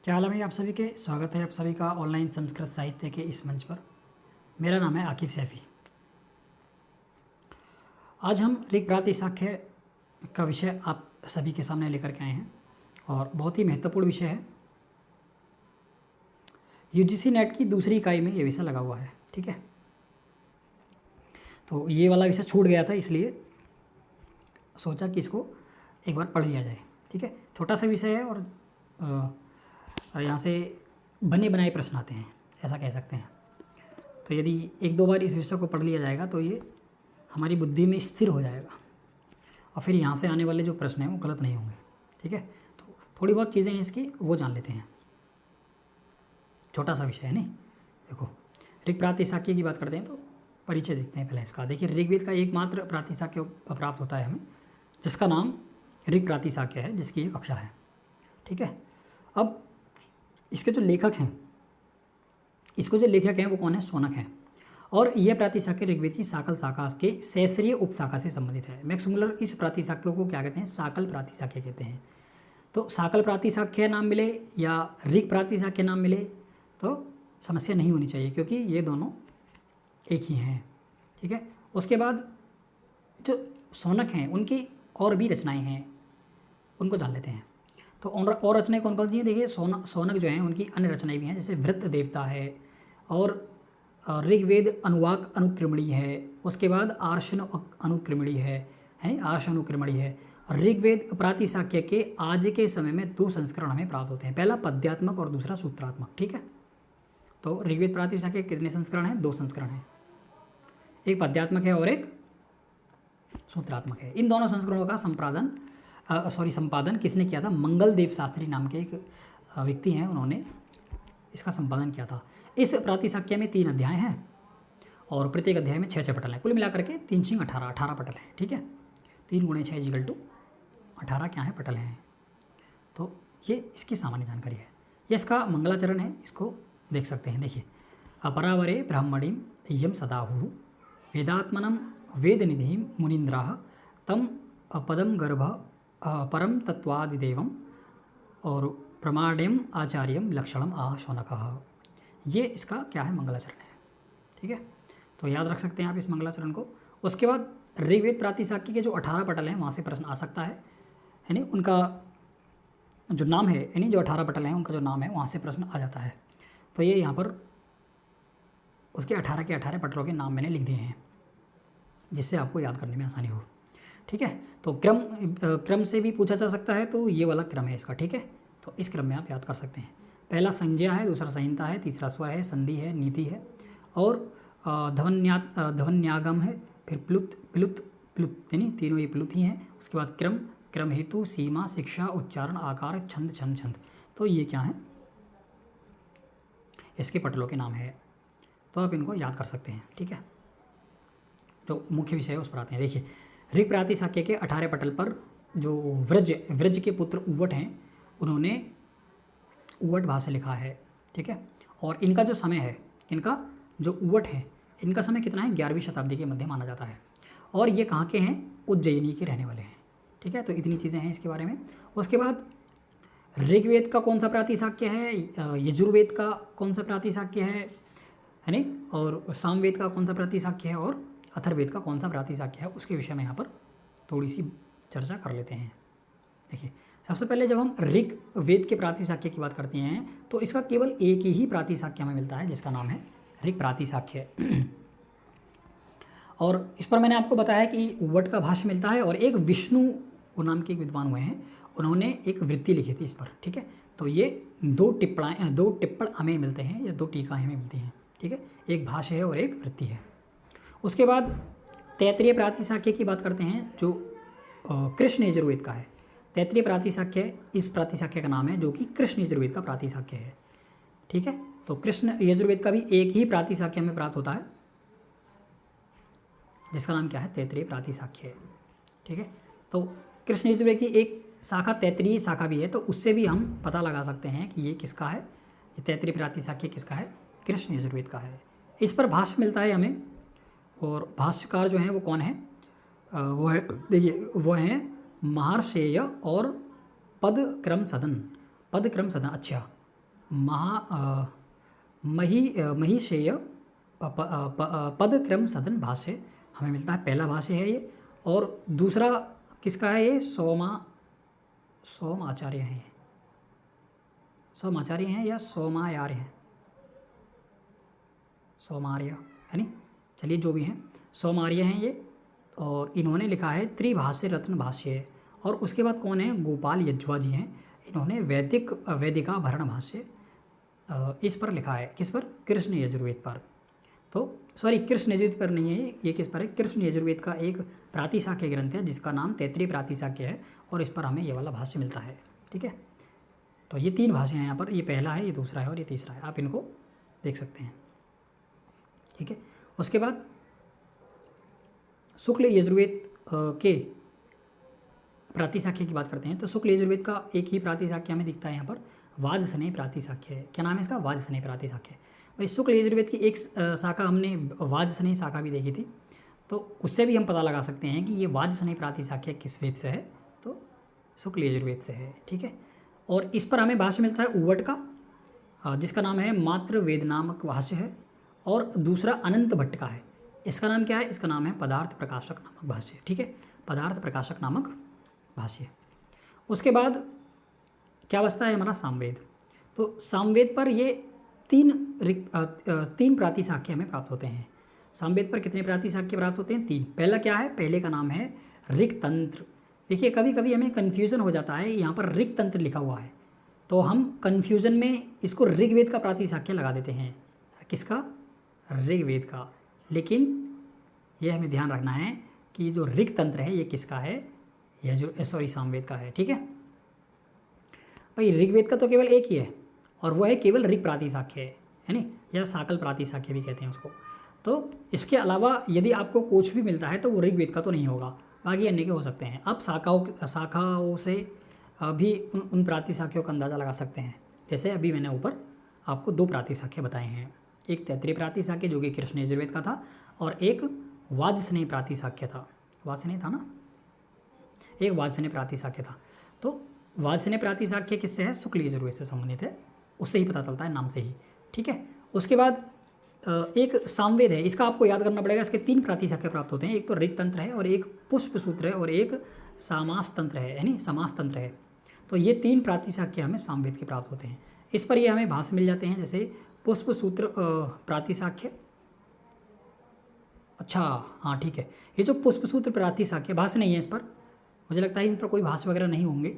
क्या हाल है भाई आप सभी के। स्वागत है आप सभी का ऑनलाइन संस्कृत साहित्य के इस मंच पर। मेरा नाम है आकिब सैफ़ी। आज हम ऋग प्रातिशाख्य का विषय आप सभी के सामने लेकर के आए हैं और बहुत ही महत्वपूर्ण विषय है। यूजीसी नेट की दूसरी इकाई में ये विषय लगा हुआ है, ठीक है। तो ये वाला विषय छूट गया था, इसलिए सोचा कि इसको एक बार पढ़ लिया जाए, ठीक है। छोटा सा विषय है और यहाँ से बने बनाए प्रश्न आते हैं, ऐसा कह सकते हैं। तो यदि एक दो बार इस विषय को पढ़ लिया जाएगा तो ये हमारी बुद्धि में स्थिर हो जाएगा और फिर यहाँ से आने वाले जो प्रश्न हैं वो गलत नहीं होंगे, ठीक है। तो थोड़ी बहुत चीज़ें हैं इसकी, वो जान लेते हैं। छोटा सा विषय है नहीं। देखो, ऋग प्रातिशाख्य की बात करते हैं तो परिचय देखते हैं पहले इसका। देखिए, ऋग्वेद का एकमात्र प्रातिशाख्य प्राप्त होता है हमें, जिसका नाम ऋग प्रातिशाख्य है, जिसकी एक कक्षा है, ठीक है। अब इसके जो लेखक हैं, वो कौन है? शौनक हैं। और यह प्रातिशाख्य ऋग्वेद की साकल शाखा के सैसरीय उपशाखा से संबंधित है। मैक्स मुलर इस प्रातिशाख्य को क्या कहते हैं? साकल प्रातिशाख्य कहते हैं। तो साकल प्रातिशाख्य नाम मिले या ऋग प्रातिशाख्य नाम मिले तो समस्या नहीं होनी चाहिए, क्योंकि ये दोनों एक ही हैं, ठीक है। उसके बाद जो शौनक हैं उनकी और भी रचनाएं हैं, उनको जान लेते हैं। तो और रचनाएं कौन कौन सी हैं? देखिए, शौनक जो हैं उनकी अन्य रचनाएं भी हैं, जैसे वृत्त देवता है और ऋग्वेद अनुवाक अनुक्रमणी है। उसके बाद आर्षण अनुक्रमणी है नहीं, आर्ष अनुक्रमणी है। ऋग्वेद प्रातिशाख्य के आज के समय में दो संस्करण हमें प्राप्त होते हैं, पहला पद्यात्मक और दूसरा सूत्रात्मक, ठीक है। तो ऋग्वेद प्रातिशाख्य के कितने संस्करण हैं? दो संस्करण हैं, एक पद्यात्मक है और एक सूत्रात्मक है। इन दोनों संस्करणों का संपादन किसने किया था? मंगल देव शास्त्री नाम के एक व्यक्ति हैं, उन्होंने इसका संपादन किया था। इस प्रातिशाख्य में 3 अध्याय हैं और प्रत्येक अध्याय में 6 पटल हैं। कुल मिलाकर के 3 × 18 पटल हैं, ठीक है। 3 × 6 = 18 क्या है? पटल हैं। तो ये इसकी सामान्य जानकारी है। ये इसका मंगलाचरण है, इसको देख सकते हैं। देखिए, अपरावरे ब्राह्मणीं यम सदाहु वेदात्मनं वेदनिधिं मुनीन्द्राः तम पदम गर्भ परम तत्वादिदेवम और प्रमाण्यम आचार्यम लक्षणम आह शौनकः। ये इसका क्या है? मंगलाचरण है, ठीक है। तो याद रख सकते हैं आप इस मंगलाचरण को। उसके बाद ऋग्वेद प्रातिशाख्य के जो 18 पटल हैं वहाँ से प्रश्न आ सकता है, यानी उनका जो नाम है, यानी जो 18 पटल हैं उनका जो नाम है वहाँ से प्रश्न आ जाता है। तो ये यहाँ पर उसके 18 के 18 पटलों के नाम मैंने लिख दिए हैं, जिससे आपको याद करने में आसानी हो, ठीक है। तो क्रम से भी पूछा जा सकता है, तो ये वाला क्रम है इसका, ठीक है। तो इस क्रम में आप याद कर सकते हैं। पहला संज्ञा है, दूसरा संहिता है, तीसरा स्वर है, संधि है, नीति है और ध्वन्यागम है, फिर प्लुत यानी तीनों ये प्लुत ही हैं। उसके बाद क्रम हेतु, सीमा, शिक्षा, उच्चारण, आकार, छंद। तो ये क्या है? इसके पटलों के नाम है, तो आप इनको याद कर सकते हैं, ठीक है। जो मुख्य विषय है उस पर आते हैं। देखिए, ऋग प्रातिशाख्य के 18 पटल पर जो व्रज के पुत्र उव्वट हैं, उन्होंने उव्वट भाषा लिखा है, ठीक है। और इनका जो समय है, इनका जो उव्वट है, इनका समय कितना है? 11वीं शताब्दी के मध्य माना जाता है। और ये कहाँ के हैं? उज्जैनी के रहने वाले हैं, ठीक है। तो इतनी चीज़ें हैं इसके बारे में। उसके बाद ऋग्वेद का कौन सा प्रातिशाख्य है, यजुर्वेद का कौन सा प्रातिशाख्य है नहीं, और सामवेद का कौन सा प्रातिशाख्य है और अथर्ववेद का कौन सा प्रातिशाख्य है, उसके विषय में यहाँ पर थोड़ी सी चर्चा कर लेते हैं। देखिए, सबसे पहले जब हम ऋग्वेद के प्रातिशाख्य की बात करते हैं तो इसका केवल एक ही प्रातिशाख्य हमें मिलता है, जिसका नाम है ऋग प्रातिशाख्य। और इस पर मैंने आपको बताया कि उव्वट का भाष्य मिलता है और एक विष्णु नाम के एक विद्वान हुए हैं, उन्होंने एक वृत्ति लिखी थी इस पर, ठीक है। तो ये 2 टिप्पण हमें मिलते हैं या 2 टीकाएँ हमें मिलती हैं, ठीक है। एक भाष्य है और एक वृत्ति है। उसके बाद तैत्तिरीय प्रातिशाख्य की बात करते हैं, जो कृष्ण यजुर्वेद का है। तैत्तिरीय प्रातिशाख्य इस प्रातिशाख्य का नाम है, जो कि कृष्ण यजुर्वेद का प्रातिशाख्य है, ठीक है। तो कृष्ण यजुर्वेद का भी एक ही प्रातिशाख्य में प्राप्त होता है, जिसका नाम क्या है? तैत्तिरीय प्रातिशाख्य, ठीक है। तो कृष्ण यजुर्वेद की एक शाखा तैत्तिरीय शाखा भी है, तो उससे भी हम पता लगा सकते हैं कि ये किसका है, ये तैत्तिरीय प्रातिशाख्य किसका है? कृष्ण यजुर्वेद का है। इस पर भाष्य मिलता है हमें, और भाष्यकार जो हैं वो कौन है? वो है, देखिए, वो हैं महर्षेय और पदक्रम सदन। अच्छा, महिषेय पदक्रम सदन भाष्य हमें मिलता है, पहला भाष्य है ये। और दूसरा किसका है ये? सोमाचार्य हैं, सोमाचार्य हैं या सोमायार्य हैं, सोमार्य है नी, चलिए जो भी हैं सोमार्य हैं ये। और इन्होंने लिखा है त्रिभाष्य रत्न भाष्य। और उसके बाद कौन है? गोपाल यज्वा जी हैं, इन्होंने वैदिकाभरण भाष्य इस पर लिखा है। किस पर? कृष्ण यजुर्वेद पर। तो सॉरी, कृष्ण यजुर्वेद पर नहीं है ये, किस पर है? कृष्ण यजुर्वेद का एक प्रातिशाख्य ग्रंथ है जिसका नाम तैत्रीय प्रातिशाख्य है, और इस पर हमें ये वाला भाष्य मिलता है। ठीक है, तो ये 3 भाष्य हैं यहाँ पर, ये पहला है, ये दूसरा है और ये तीसरा है, आप इनको देख सकते हैं। ठीक है, उसके बाद शुक्ल यजुर्वेद के प्रातिशाख्य की बात करते हैं। तो शुक्ल यजुर्वेद का एक ही प्रातिशाख्य हमें दिखता है यहाँ पर, वाजसनेय प्रातिशाख्य है। क्या नाम है इसका? वाजसनेय प्रातिशाख्य। भाई शुक्ल यजुर्वेद की एक शाखा हमने वाजसनेय शाखा भी देखी थी, तो उससे भी हम पता लगा सकते हैं कि ये वाजसनेय प्रातिशाख्य किस वेद से है, तो शुक्ल यजुर्वेद से है। ठीक है, और इस पर हमें भाष्य मिलता है उव्वट का, जिसका नाम है मात्र वेद नामक भाष्य है। और दूसरा अनंत भट्ट का है, इसका नाम क्या है? इसका नाम है पदार्थ प्रकाशक नामक भाष्य। ठीक है, पदार्थ प्रकाशक नामक भाष्य। उसके बाद क्या बचता है हमारा? सामवेद। तो सामवेद पर ये 3 प्रातिशाख्य हमें प्राप्त होते हैं। सामवेद पर कितने प्रातिशाख्य प्राप्त होते हैं? 3। पहला क्या है? पहले का नाम है ऋग तंत्र। देखिए कभी कभी हमें कन्फ्यूज़न हो जाता है, यहाँ पर ऋग तंत्र लिखा हुआ है, तो हम कन्फ्यूज़न में इसको ऋग्वेद का प्रातिशाख्य लगा देते हैं। किसका? ऋग्वेद का। लेकिन यह हमें ध्यान रखना है कि जो ऋग तंत्र है ये किसका है? यह जो सामवेद का है। ठीक है भाई, ऋग्वेद का तो केवल एक ही है, और वो है केवल ऋग प्रातिशाख्य है नी, या साकल प्रातिशाख्य भी कहते हैं उसको। तो इसके अलावा यदि आपको कुछ भी मिलता है तो वो ऋग्वेद का तो नहीं होगा, बाकी अन्य के हो सकते हैं। आप शाखाओं से भी उन प्रातिशाख्यों का अंदाज़ा लगा सकते हैं। जैसे अभी मैंने ऊपर आपको 2 प्रातिशाख्य बताए हैं, एक तैत्रीय प्रातिशाख्य जो कि कृष्ण यजुर्वेद का था, और एक वाजसनेय प्रातिशाख्य था। वाजसनेय था ना, एक वाजसनेय प्रातिशाख्य था। तो वाजसनेय प्रातिशाख्य किससे है? शुक्ल यजुर्वेद से संबंधित है, उससे ही पता चलता है नाम से ही। ठीक है, उसके बाद एक सामवेद है, इसका आपको याद करना पड़ेगा। इसके 3 प्रातिशाख्य प्राप्त होते हैं, एक तो ऋग तंत्र है, और एक पुष्प सूत्र है, और एक समास तंत्र है, यानी समास तंत्र है। तो ये 3 प्रातिशाख्य हमें सामवेद के प्राप्त होते हैं। इस पर ये हमें भाष्य मिल जाते हैं, जैसे पुष्प सूत्र प्रातिशाख्य। अच्छा हाँ ठीक है, ये जो पुष्प सूत्र प्रातिशाख्य, भाष्य नहीं है इस पर, मुझे लगता है इन पर कोई भाष्य वगैरह नहीं होंगे,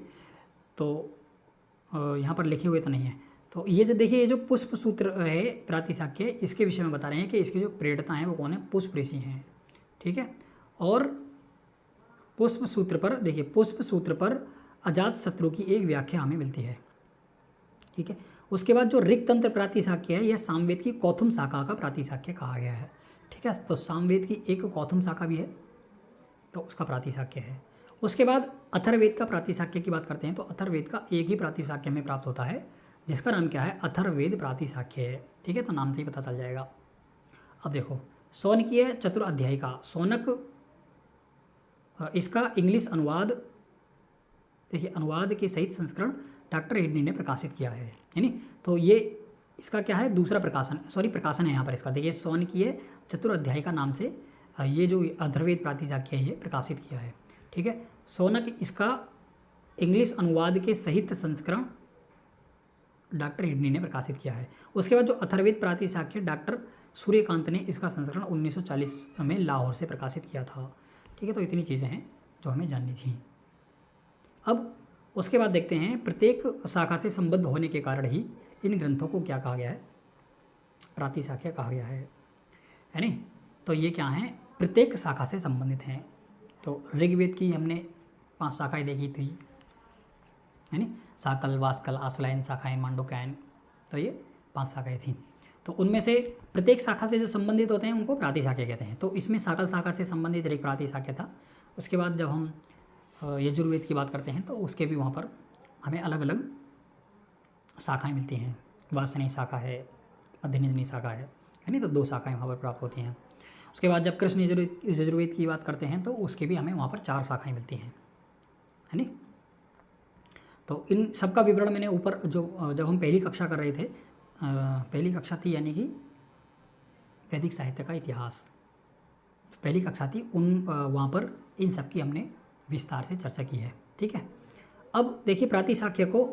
तो यहाँ पर लिखे हुए तो नहीं है। तो ये जो देखिए, ये जो पुष्प सूत्र है प्रातिशाख्य, इसके विषय में बता रहे हैं कि इसके जो प्रेरणा हैं वो कौन है? पुष्प ऋषि हैं। ठीक है, और पुष्प सूत्र पर देखिए, पुष्प सूत्र पर अजात शत्रु की एक व्याख्या हमें मिलती है। ठीक है, उसके बाद जो ऋग तंत्र प्रातिशाख्य है, यह सामवेद की कौथुम शाखा का प्रातिशाख्य कहा गया है। ठीक है, तो सामवेद की एक कौथुम शाखा भी है, तो उसका प्रातिशाख्य है। उसके बाद अथर्ववेद का प्रातिशाख्य की बात करते हैं, तो अथर्ववेद का एक ही प्रातिशाख्य हमें प्राप्त होता है, जिसका नाम क्या है? अथर्ववेद प्रातिशाख्य है। ठीक है, तो नाम से ही पता चल जाएगा। अब देखो, शौनकीय चतुराध्यायी का शौनक, इसका इंग्लिश अनुवाद देखिए, अनुवाद के सहित संस्करण डॉक्टर हिडनी ने प्रकाशित किया है यानी, तो ये इसका क्या है? दूसरा प्रकाशन है यहाँ पर इसका। देखिए, शौनकीय चतुराध्यायी का नाम से ये जो अथर्ववेद प्रातिशाख्य है ये प्रकाशित किया है। ठीक है, शौनक इसका इंग्लिश अनुवाद के सहित संस्करण डॉक्टर हिडनी ने प्रकाशित किया है। उसके बाद जो अथर्ववेद प्रातिशाख्य, डॉक्टर सूर्यकांत ने इसका संस्करण 1940 में लाहौर से प्रकाशित किया था। ठीक है, तो इतनी चीज़ें हैं जो हमें जाननी चाहिए। अब उसके बाद देखते हैं, प्रत्येक शाखा से संबद्ध होने के कारण ही इन ग्रंथों को क्या कहा गया है? प्रातिशाख्य कहा गया है नहीं? तो ये क्या हैं? प्रत्येक शाखा से संबंधित हैं। तो ऋग्वेद की हमने 5 शाखाएँ देखी थी, है नी, साकल, वास्कल, आश्वलायन शाखाएँ, मांडुक्यायन, तो ये 5 शाखाएँ थीं। तो उनमें से प्रत्येक शाखा से जो संबंधित होते हैं उनको प्रातिशाख्य कहते हैं। तो इसमें साकल शाखा से संबंधित ऋग प्रातिशाख्य था। उसके बाद जब हम यजुर्वेद की बात करते हैं तो उसके भी वहाँ पर हमें अलग अलग शाखाएँ मिलती हैं। वासनीय शाखा है, मध्यनिधि शाखा है नहीं, तो 2 शाखाएँ वहाँ पर प्राप्त होती हैं। उसके बाद जब कृष्ण यजुर्वेद की बात करते हैं तो उसके भी हमें वहाँ पर 4 शाखाएँ मिलती हैं, है नी। तो इन सब का विवरण मैंने ऊपर जो जब हम पहली कक्षा कर रहे थे, पहली कक्षा थी यानी कि वैदिक साहित्य का इतिहास, पहली कक्षा थी, वहाँ पर इन सब की हमने विस्तार से चर्चा की है। ठीक है, अब देखिए प्रातिशाख्य को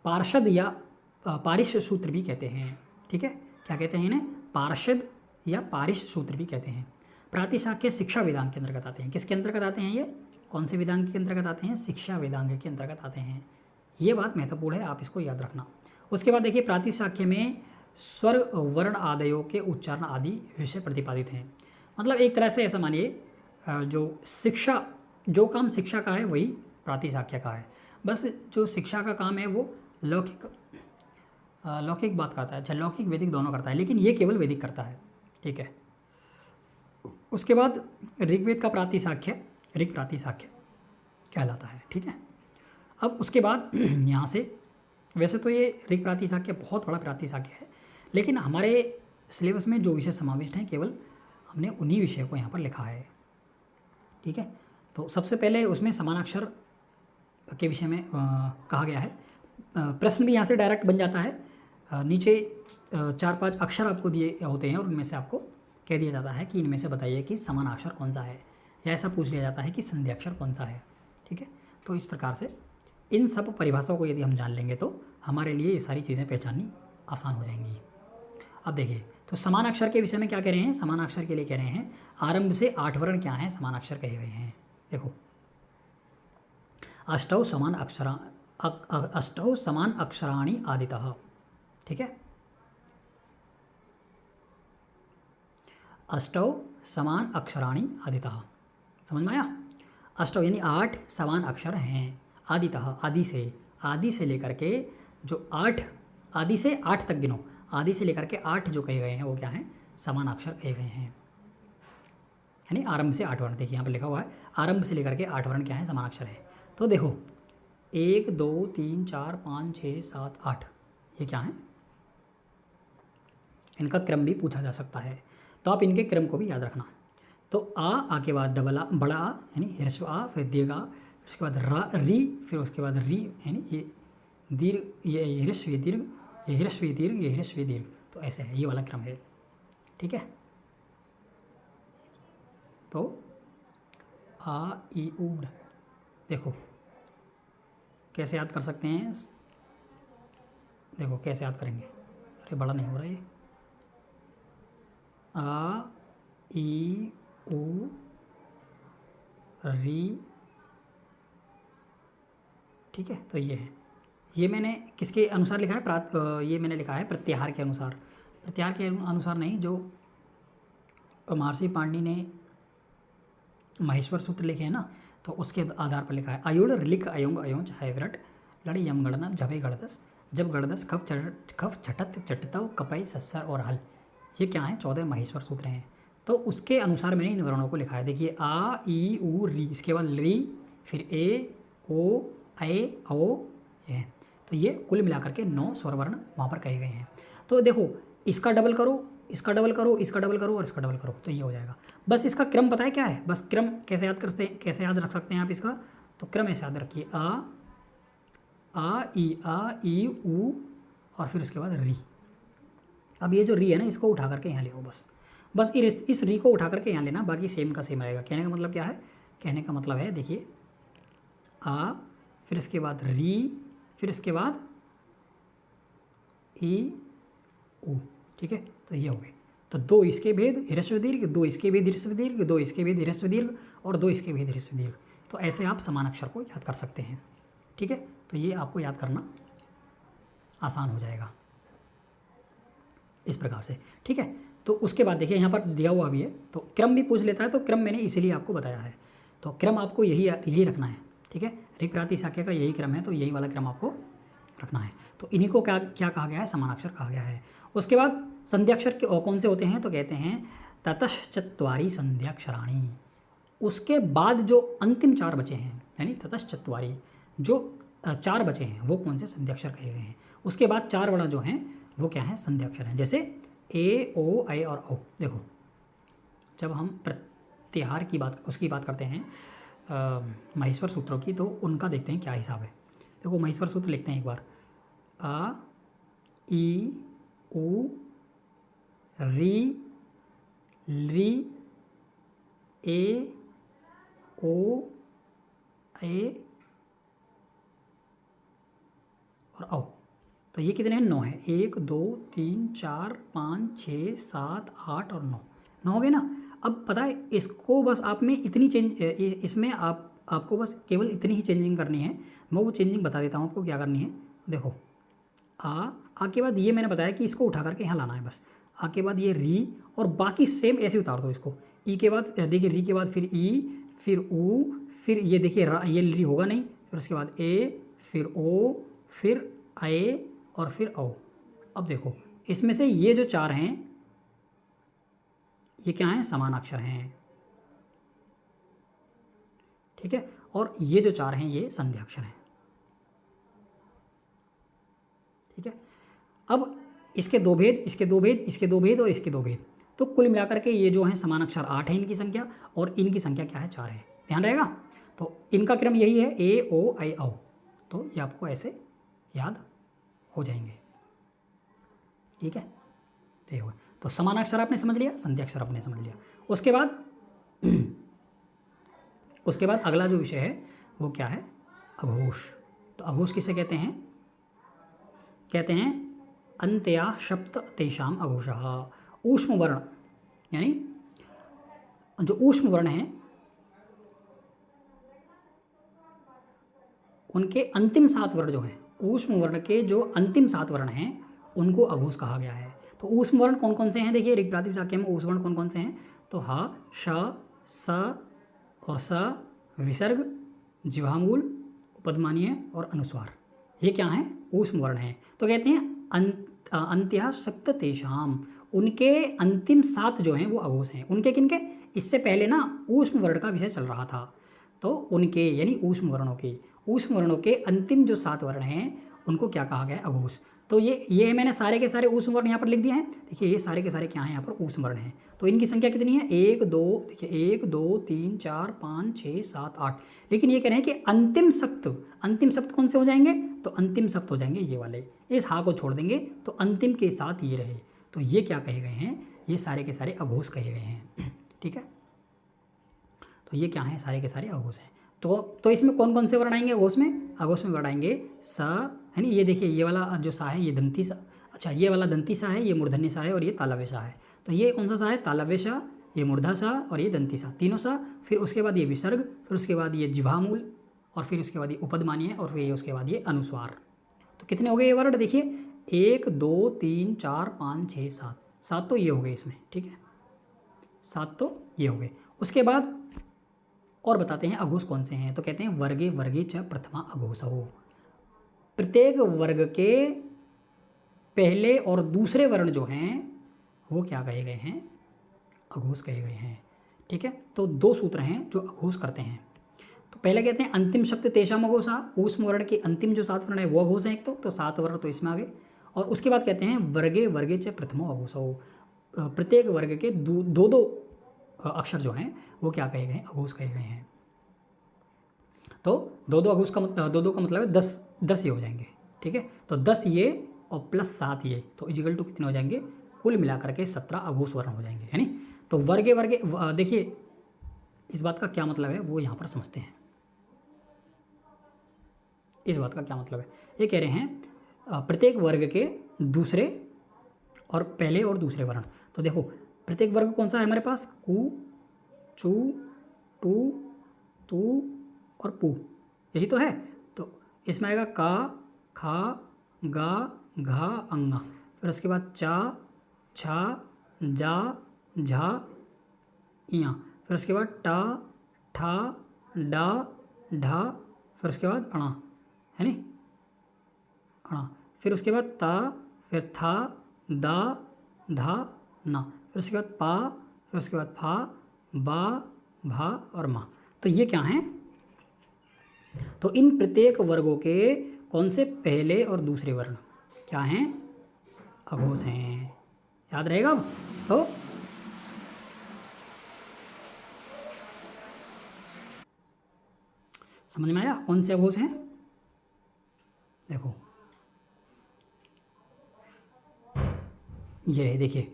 पार्षद या पारिश सूत्र भी कहते हैं। ठीक है, क्या कहते हैं इन्हें? पार्षद या पारिश सूत्र भी कहते हैं। प्रातिशाख्य शिक्षा वेदांग के अंतर्गत आते हैं। किसके अंतर्गत आते हैं ये? कौन से वेदांग के अंतर्गत आते हैं? शिक्षा वेदांग के अंतर्गत आते हैं। ये बात महत्वपूर्ण है, आप इसको याद रखना। उसके बाद देखिए प्रातिशाख्य में स्वर वर्ण आदयों के उच्चारण आदि विषय प्रतिपादित हैं। मतलब एक तरह से ऐसा मानिए, जो शिक्षा, जो काम शिक्षा का है वही प्रातिशाख्य का है। बस जो शिक्षा का काम है वो लौकिक बात करता है। अच्छा, लौकिक वैदिक दोनों करता है, लेकिन ये केवल वैदिक करता है। ठीक है, उसके बाद ऋग्वेद का प्रातिशाख्य ऋग प्रातिशाख्य कहलाता है। ठीक है, अब उसके बाद यहाँ से, वैसे तो ये ऋग प्रातिशाख्य बहुत बड़ा प्रातिशाख्य है, लेकिन हमारे सिलेबस में जो विषय समाविष्ट हैं केवल हमने उन्हीं विषयों को यहाँ पर लिखा है। ठीक है, तो सबसे पहले उसमें समानाक्षर के विषय में कहा गया है। प्रश्न भी यहाँ से डायरेक्ट बन जाता है। नीचे 4-5 अक्षर आपको दिए होते हैं और उनमें से आपको कह दिया जाता है कि इनमें से बताइए कि समानाक्षर कौन सा है, या ऐसा पूछ लिया जाता है कि संध्याक्षर कौन सा है। ठीक है, तो इस प्रकार से इन सब परिभाषाओं को यदि हम जान लेंगे तो हमारे लिए ये सारी चीज़ें पहचाननी आसान हो जाएंगी। अब देखिए, तो समान अक्षर के विषय में क्या कह रहे हैं? समान अक्षर के लिए कह रहे हैं आरंभ से 8 वर्ण क्या हैं? समान अक्षर कहे हुए हैं। देखो, अष्टौ समान अक्षराणि आदितः। ठीक है, अष्टौ समान अक्षराणि आदितः, समझ में आया? अष्टौ यानी 8 समान अक्षर हैं। आदितः, आदि से लेकर के जो 8, आदि से 8 तक गिनो, आदि से लेकर के 8 जो कहे गए हैं वो क्या हैं? समान अक्षर कहे गए हैं। यानी आरंभ से 8 वर्ण, देखिए यहाँ पर लिखा हुआ है आरंभ से लेकर के 8 वर्ण क्या है? समान अक्षर है। तो देखो 1 2 3 4 5 6 7 8, ये क्या है? इनका क्रम भी पूछा जा सकता है, तो आप इनके क्रम को भी याद रखना। तो आ के बाद डबल आ, बड़ा आ यानी ह्रस्व आ, फिर दीर्घ आ, उसके बाद री, फिर उसके बाद री यानी ये दीर्घ, ये ह्रस्व, ये दीर्घ, ये ह्रस्व, ये दीर्घ, ये ह्रस्व, ये दीर्घ। तो ऐसे है, ये वाला क्रम है। ठीक है, तो आ ई उ। देखो कैसे याद कर सकते हैं? देखो कैसे याद करेंगे? अरे बड़ा नहीं हो रहा ये। आ ई उ री। ठीक है, तो ये है, ये मैंने किसके अनुसार लिखा है? ये मैंने लिखा है प्रत्याहार के अनुसार। प्रत्याहार के अनुसार नहीं, जो महर्षि पाणिनि ने महेश्वर सूत्र लिखे हैं ना, तो उसके आधार पर लिखा है। अयुड़ लिख अयोंग अयोंच है विरट लड़ी यम गणना झबे गणदस जब गणदस खफ छटत चटतव कपई सस्सर और हल। ये क्या है? 14 महेश्वर सूत्र हैं। तो उसके अनुसार मैंने इन वर्णों को लिखा है। देखिए आ ई उ री, इसके बाद री, फिर ए ओ ए ओ ये। तो ये कुल मिलाकर के 9 स्वर वर्ण वहाँ पर कहे गए हैं। तो देखो इसका डबल करो, इसका डबल करो, इसका डबल करो और इसका डबल करो, तो ये हो जाएगा। बस इसका क्रम पता है क्या है? बस क्रम कैसे याद करते हैं, कैसे याद रख सकते हैं आप इसका? तो क्रम ऐसे याद रखिए, आ ई उ और फिर उसके बाद री। अब ये जो री है ना, इसको उठा करके यहाँ ले आओ। बस इस री को उठा करके यहाँ लेना, बाकी सेम का सेम रहेगा। कहने का मतलब क्या है? कहने का मतलब है, देखिए आ, फिर इसके बाद री, फिर इसके बाद ई उ। ठीक है, तो ये हो गए। तो 2 इसके भेद ह्रस्व दीर्घ, 2 इसके भेद ह्रस्व दीर्घ, 2 इसके भेद ह्रस्व दीर्घ और 2 इसके भेद ह्रस्व दीर्घ। तो ऐसे आप समान अक्षर को याद कर सकते हैं। ठीक है, तो ये आपको याद करना आसान हो जाएगा इस प्रकार से। ठीक है, तो उसके बाद देखिए यहाँ पर दिया हुआ भी है, तो क्रम भी पूछ लेता है, तो क्रम मैंने इसीलिए आपको बताया है। तो क्रम आपको यही रखना है। ठीक है, ऋग प्रातिशाख्य का यही क्रम है, तो यही वाला क्रम आपको रखना है। तो इन्हीं को क्या कहा गया है? समानाक्षर कहा गया है। उसके बाद संध्याक्षर कौन से होते हैं? तो कहते हैं ततश्चत्वारि संध्याक्षराणि। उसके बाद जो अंतिम 4 बचे हैं, यानी ततश्चत्वारि जो 4 बचे हैं, वो कौन से? संध्याक्षर कहे गए हैं। उसके बाद 4 वर्ण जो हैं वो क्या है? संध्याक्षर हैं। जैसे ए ओ ऐ और औ। देखो जब हम प्रत्याहार की बात करते हैं, महेश्वर सूत्रों की, तो उनका देखते हैं क्या हिसाब है। देखो महेश्वर सूत्र लिखते हैं एक बार। आ ई उ री री ए ओ ए और औ। तो ये कितने हैं? 9 है। 1 2 3 4 5 6 7 8 और 9, 9 हो गए ना। अब पता है इसको बस आप में इतनी चेंज, इसमें आपको बस केवल इतनी ही चेंजिंग करनी है। मैं वो चेंजिंग बता देता हूँ आपको क्या करनी है। देखो आ के बाद ये मैंने बताया कि इसको उठा करके यहाँ लाना है बस। आ के बाद ये री, और बाकी सेम ऐसे उतार दो इसको। ई के बाद देखिए री के बाद फिर ई, फिर ऊ, फिर ये देखिए ये री होगा नहीं, फिर उसके बाद ए, फिर ओ, फिर ए और फिर औ। अब देखो इसमें से ये जो 4 हैं ये क्या हैं? समान अक्षर हैं, ठीक है। और ये जो 4 हैं ये संध्या अक्षर हैं, ठीक है। अब इसके 2 भेद, इसके 2 भेद, इसके 2 भेद और इसके 2 भेद, तो कुल मिलाकर के ये जो हैं समान अक्षर 8 है इनकी संख्या, और इनकी संख्या क्या है? 4 है। ध्यान रहेगा। तो इनका क्रम यही है, ए ओ आई औ। तो ये आपको ऐसे याद हो जाएंगे, ठीक है। देखो तो समान अक्षर आपने समझ लिया, संध्या अक्षर आपने समझ लिया। उसके बाद उसके बाद अगला जो विषय है वो क्या है? अघोष। तो अघोष किसे कहते हैं? कहते हैं अंत्या शब्द तेषाम अघोषः। ऊष्म वर्ण, यानी जो ऊष्म वर्ण हैं उनके अंतिम 7 वर्ण जो हैं, ऊष्म वर्ण के जो अंतिम 7 वर्ण हैं उनको अघोष कहा गया है। तो ऊष्म वर्ण कौन कौन से हैं? देखिए ऋग प्रातिपदिक वाक्य में ऊष्म वर्ण कौन कौन से हैं? तो ह, श, स और स, विसर्ग, जिह्वामूल, उपध्मानीय और अनुस्वार, ये क्या हैं? ऊष्म वर्ण हैं। तो कहते हैं अंत्या सप्त तेषाम, उनके अंतिम 7 जो हैं वो अघोष हैं। उनके किनके? इससे पहले ना ऊष्म वर्ण का विषय चल रहा था, तो उनके यानी ऊष्म वर्णों के अंतिम जो 7 वर्ण हैं उनको क्या कहा गया है? अघोष। तो ये मैंने सारे के सारे ऊष्म वर्ण यहाँ पर लिख दिए हैं। देखिए ये सारे के सारे क्या हैं? यहाँ पर ऊष्म वर्ण हैं। तो इनकी संख्या कितनी है? 1 2, देखिए 1 2 3 4 5 6 7 8। लेकिन ये कह रहे हैं कि अंतिम सप्त कौन से हो जाएंगे? तो अंतिम सप्त हो जाएंगे ये वाले। इस हा को छोड़ देंगे तो अंतिम के साथ ये रहे, तो ये क्या कहे गए हैं? ये सारे के सारे अघोष कहे गए हैं, ठीक है। तो ये क्या है? सारे के सारे अघोष हैं। तो इसमें कौन कौन से वर्ण आएंगे अघोष में? अघोष में वर्ण आएंगे स, है नहीं, ये देखिए ये वाला जो सा है ये दंती सा, अच्छा ये वाला दंती सा है, ये मूर्धन्य सा है और ये तालव्य सा है। तो ये कौन सा सा है? तालव्य सा, ये मूर्धा सा और ये दंती सा, तीनों सा। फिर उसके बाद ये विसर्ग, फिर उसके बाद ये जिह्वामूल, और फिर उसके बाद ये उपध्मानीय, और फिर उसके बाद ये अनुस्वार। तो कितने हो गए ये वर्ण? देखिए 1 2 3 4 5 6 7, 7 तो ये हो गए इसमें, ठीक है, 7 तो ये हो गए। उसके बाद और बताते हैं अघोष कौन से हैं। तो कहते हैं वर्गे वर्गे च प्रथमा अघोषौ। प्रत्येक वर्ग के पहले और दूसरे वर्ण जो हैं वो क्या कहे गए हैं? अघोष कहे गए हैं, ठीक है। तो 2 सूत्र हैं जो अघोष करते हैं। तो पहले कहते हैं अंतिम शब्द तेषाम अघोषा, ऊष्म वर्ण के अंतिम जो 7 वर्ण है वो अघोष है एक, तो 7 वर्ण तो इसमें आ गए। और उसके बाद कहते हैं वर्गे वर्गे च प्रथमो अघोषौ। प्रत्येक वर्ग के दो दो अक्षर जो हैं वो क्या कहे गए हैं? अघोष कहे गए हैं। तो दो दो अघोष का दो का मतलब है 10, 10 ये हो जाएंगे, ठीक है। तो 10 ये और प्लस 7 ये, तो इजिकल टू कितने हो जाएंगे? कुल मिलाकर के 17 अघोष वर्ण हो जाएंगे, है नी। तो वर्गे वर्गे, देखिए इस बात का क्या मतलब है वो यहाँ पर समझते हैं। इस बात का क्या मतलब है? ये कह रहे हैं प्रत्येक वर्ग के दूसरे और पहले और दूसरे वर्ण। तो देखो प्रत्येक वर्ग कौन सा है हमारे पास? कु, चू, टू, तू और पू, यही तो है। तो इसमें आएगा का, खा, गा, घा, अंगा, फिर उसके बाद चा, छा, जा, झा, इया, फिर उसके बाद टा, ठा, डा, ढा, फिर उसके बाद अणा, है नी, अणा, फिर उसके बाद ता, फिर था, दा, धा, ना, फिर उसके बाद पा, फिर उसके बाद फा, बा, भा और मा। तो ये क्या हैं? तो इन प्रत्येक वर्गों के कौन से पहले और दूसरे वर्ण क्या हैं? अघोष हैं। याद रहेगा। तो समझ में आया कौन से अघोष हैं? देखो ये रहे, देखिए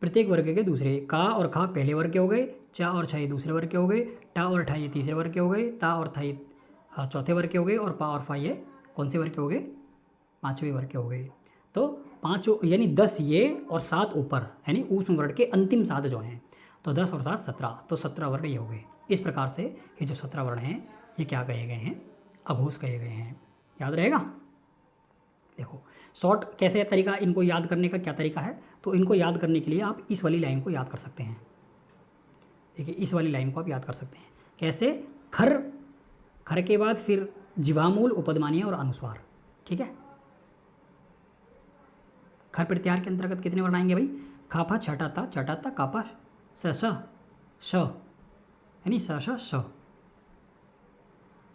प्रत्येक वर्ग के दूसरे, का और खा पहले वर्ग के हो गए, चा और छा ये दूसरे वर्ग के हो गए, टा और ठा ये तीसरे वर्ग के हो गए, ता और था ये चौथे वर्ग के हो गए, और पा और फा ये कौन से वर्ग के हो गए? पाँचवें वर्ग के हो गए। तो पाँच यानी 10 ये और 7 ऊपर, यानी ऊष्म वर्ण के अंतिम 7 जो हैं, तो 10 और 7 17, तो 17 वर्ण ये हो गए। इस प्रकार से ये जो 17 वर्ण हैं ये क्या कहे गए हैं? अघोष कहे गए हैं। याद रहेगा? देखो शॉर्ट कैसे तरीका इनको याद करने का क्या तरीका है? तो इनको याद करने के लिए आप इस वाली लाइन को याद कर सकते हैं। देखिए इस वाली लाइन को आप याद कर सकते हैं। कैसे? खर, खर के बाद फिर जीवामूल, उपदमानीय और अनुस्वार। ठीक है, खर प्रत्याहार के अंतर्गत कितने वर्ण आएंगे भाई? खापा छटाता कापा स श, यानी स श श।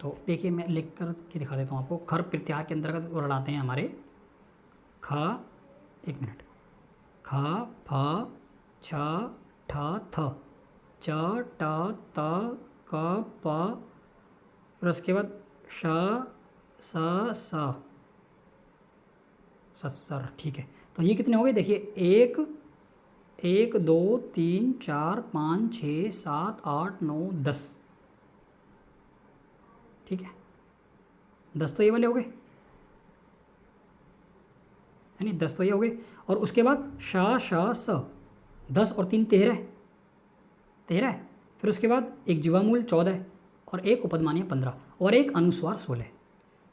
तो देखिए मैं लिख कर के दिखा देता हूँ आपको। खर प्रत्याहार के अंतर्गत वर्ण आते हैं हमारे ख, एक मिनट, ख फ छ ठ थ च ट त क प, फिर उसके बाद श स स सर। ठीक है, तो ये कितने हो गए? देखिए 1 2 3 4 5 6 7 8 9 10। ठीक है, 10 तो ये वाले हो गए, यानी 10 तो ये हो गए। और उसके बाद श स 10 और 3 13, फिर उसके बाद एक जीवामूल 14 और एक उपदमानीय 15 और एक अनुस्वार 16।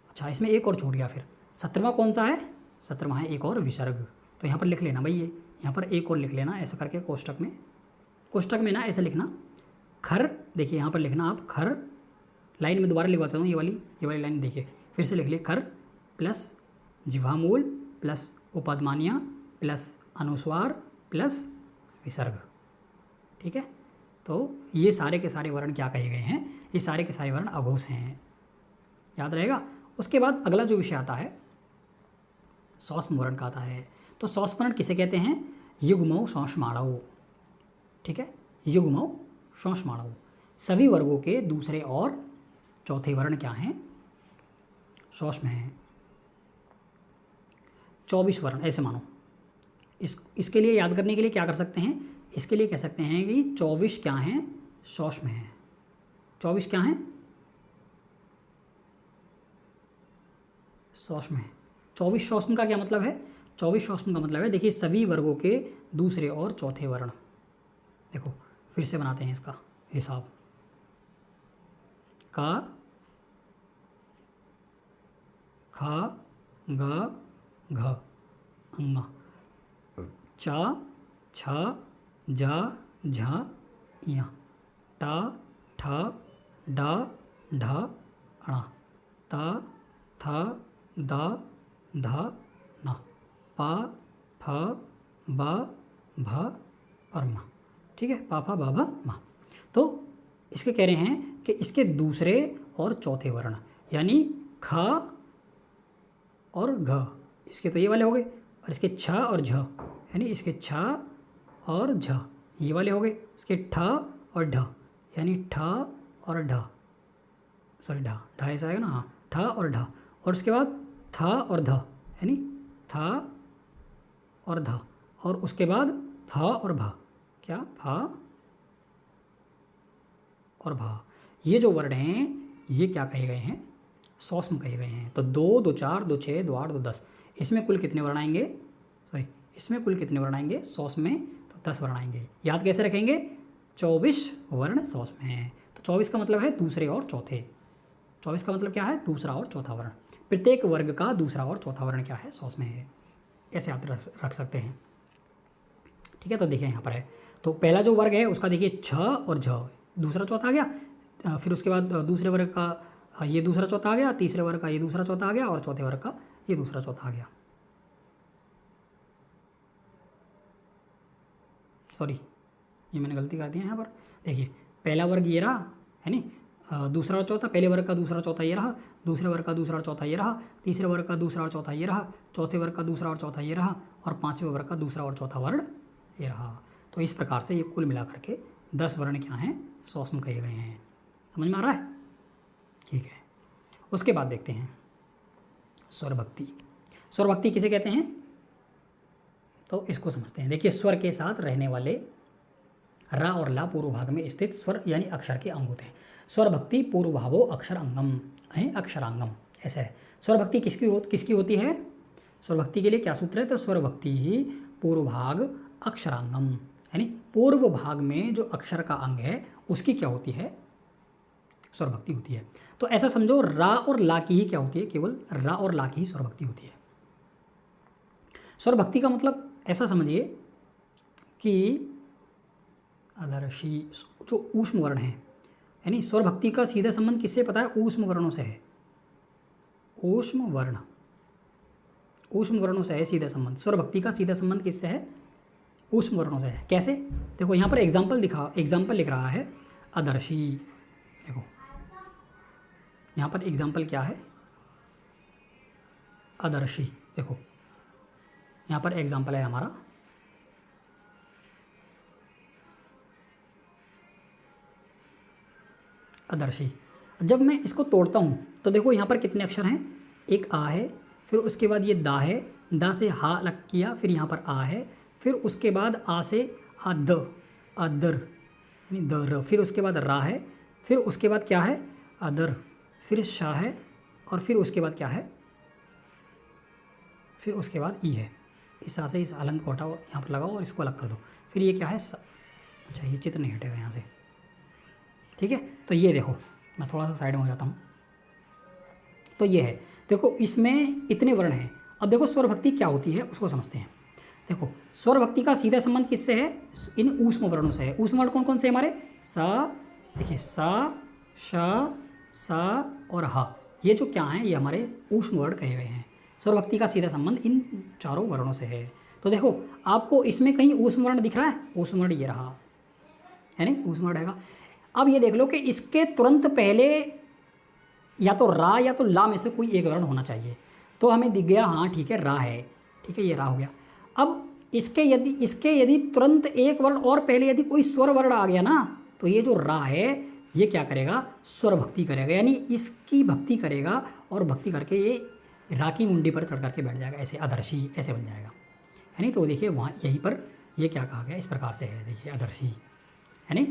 अच्छा इसमें एक और छूट गया, फिर 17वां कौन सा है? 17वां है एक और विसर्ग। तो यहाँ पर लिख लेना भाई, ये यहाँ पर एक और लिख लेना ऐसा करके कोष्टक में ना ऐसे लिखना खर। देखिए यहाँ पर लिखना आप खर, लाइन में दोबारा लिखवाता हूँ, ये वाली लाइन देखिए फिर से लिख ले, खर प्लस जीवामूल प्लस उपदमानीय प्लस अनुस्वार प्लस विसर्ग। ठीक है, तो ये सारे के सारे वर्ण क्या कहे गए हैं? ये सारे के सारे वर्ण अघोष हैं। याद रहेगा? उसके बाद अगला जो विषय आता है सौष्म वर्ण का आता है। तो सौष्म वर्ण किसे कहते हैं? युग्मौ श्वासमाणौ। ठीक है, युग्मौ श्वासमाणौ। सभी वर्गों के दूसरे और चौथे वर्ण क्या हैं? सौष्म हैं। 24 वर्ण ऐसे मानो। इसके लिए याद करने के लिए क्या कर सकते हैं? इसके लिए कह सकते हैं कि 24 क्या हैं? सौष्म हैं। 24 क्या हैं? सौष्म है। 24 सौष्म का क्या मतलब है? 24 सौष्म का मतलब है, देखिए सभी वर्गों के दूसरे और चौथे वर्ण। देखो फिर से बनाते हैं इसका हिसाब। का, खा, ग, घ, अंगा, चा, छ, जा, झ, या, टा, ठा, डा, ढ, ण, ता, था, दा, धा, न, पा, फ, बा, भ और म। ठीक है, पा फा बा भा मा। तो इसके कह रहे हैं कि इसके दूसरे और चौथे वर्ण यानी ख और घ, इसके तो ये वाले हो गए, और इसके छ और झ, यानी इसके छ और झ ये वाले हो गए। इसके ठ और ढ, यानी ठ और ढ, सॉरी ढ ऐसा आएगा ना, हाँ ठ और ढ। और उसके बाद थ और ध, यानी थ और ध। और उसके बाद फ और भ, क्या फ और भ। ये जो वर्ण हैं ये क्या कहे गए हैं? सौष्म कहे गए हैं। तो 2 2 4 2 6 2 8 2 10, इसमें कुल कितने वर्ण आएंगे? इसमें कुल कितने वर्ण आएंगे सौष्म में? तो 10 वर्ण आएंगे। याद कैसे रखेंगे? 24 वर्ण सौष्म हैं। तो 24 का मतलब है दूसरे और चौथे। 24 का मतलब क्या है? दूसरा और चौथा वर्ण। प्रत्येक वर्ग का दूसरा और चौथा वर्ण क्या है? सौष्म है। ऐसे आप रख सकते हैं। ठीक है, तो देखिए यहाँ पर है, तो पहला जो वर्ग है उसका देखिए छ और झ, दूसरा चौथा आ गया। फिर उसके बाद दूसरे वर्ग का ये दूसरा चौथा आ गया, तीसरे वर्ग का ये दूसरा चौथा आ गया, और चौथे वर्ग का ये दूसरा चौथा आ गया। सॉरी, ये मैंने गलती कर दी है यहाँ पर। देखिए पहला वर्ग ये रहा, है नी, दूसरा और चौथा, पहले वर्ग का दूसरा चौथा ये रहा, दूसरे वर्ग का दूसरा और चौथा ये रहा, तीसरे वर्ग का दूसरा और चौथा ये रहा, चौथे वर्ग का दूसरा और चौथा ये रहा, और पाँचवें वर्ग का दूसरा और चौथा वर्ण ये रहा। तो इस प्रकार से ये कुल मिलाकर के 10 वर्ण क्या हैं? सौष्म कहे गए हैं। समझ में आ रहा है? ठीक है। उसके बाद देखते हैं स्वर भक्ति। स्वर भक्ति किसे कहते हैं, तो इसको समझते हैं। देखिए, स्वर के साथ रहने वाले रा और ला पूर्व भाग में स्थित स्वर यानी अक्षर के अंग होते हैं। स्वर भक्ति पूर्व भावो अक्षर अंगम है, अक्षरांगम ऐसा है। स्वर भक्ति किसकी होती है, स्वर भक्ति के लिए क्या सूत्र है, तो स्वर भक्ति ही पूर्व भाग अक्षरांगम, यानी पूर्व भाग में जो अक्षर का अंग है उसकी क्या होती है, स्वर भक्ति होती है। तो ऐसा समझो, रा और ला की ही क्या होती है, केवल रा और ला की ही स्वर भक्ति होती है। स्वर भक्ति का मतलब ऐसा समझिए कि आदर्शी जो ऊष्म वर्ण है, यानी स्वर भक्ति का सीधा संबंध किससे पता है, ऊष्म वर्णों से है। ऊष्म वर्णों से है सीधा संबंध। स्वर भक्ति का सीधा संबंध किससे है, ऊष्म वर्णों से है। कैसे, देखो यहाँ पर एग्जाम्पल लिख रहा है आदर्शी। देखो यहाँ पर एग्जाम्पल क्या है, आदर्शी। देखो यहाँ पर एग्जाम्पल है हमारा आदर्शी। जब मैं इसको तोड़ता हूँ तो देखो यहाँ पर कितने अक्षर हैं, एक आ है, फिर उसके बाद ये दा है, दा से हा अलग किया, फिर यहाँ पर आ है, फिर उसके बाद आ से आद, आदर यानी द र, फिर उसके बाद रा है, फिर उसके बाद क्या है अदर, फिर शाह है, और फिर उसके बाद क्या है, फिर उसके बाद ई है। इस आ से इस हलंत को हटाओ, यहाँ पर लगाओ और इसको अलग कर दो, फिर ये क्या है अच्छा ये चित्र नहीं हटेगा यहाँ से, ठीक है। तो ये देखो मैं थोड़ा सा साइड में हो जाता हूँ, तो ये है, देखो इसमें इतने वर्ण हैं। अब देखो स्वर भक्ति क्या होती है उसको समझते हैं। देखो स्वर भक्ति का सीधा संबंध किससे है, इन ऊष्म वर्णों से है। ऊष्म वर्ण कौन कौन से हमारे, सा, देखिए सा, श, सा और हा, ये जो क्या हैं ये हमारे ऊष्म वर्ण कहे हुए हैं। स्वर भक्ति का सीधा संबंध इन चारों वर्णों से है। तो देखो आपको इसमें कहीं ऊष्म वर्ण दिख रहा है, ऊष्म वर्ण ये रहा, है ना, ऊष्म वर्ण रहेगा। अब ये देख लो कि इसके तुरंत पहले या तो रा या तो ला में से कोई एक वर्ण होना चाहिए। तो हमें दिख गया, हाँ ठीक है रा है, ठीक है ये रा हो गया। अब इसके यदि तुरंत एक वर्ण और पहले यदि कोई स्वर वर्ण आ गया ना, तो ये जो रा है ये क्या करेगा, स्वर भक्ति करेगा, यानी इसकी भक्ति करेगा, और भक्ति करके ये रा की मुंडी पर चढ़ करके बैठ जाएगा, ऐसे आदर्शी ऐसे बन जाएगा, है नहीं। तो देखिए वहाँ यहीं पर ये क्या कहा गया, इस प्रकार से है, देखिए आदर्शी, है नहीं।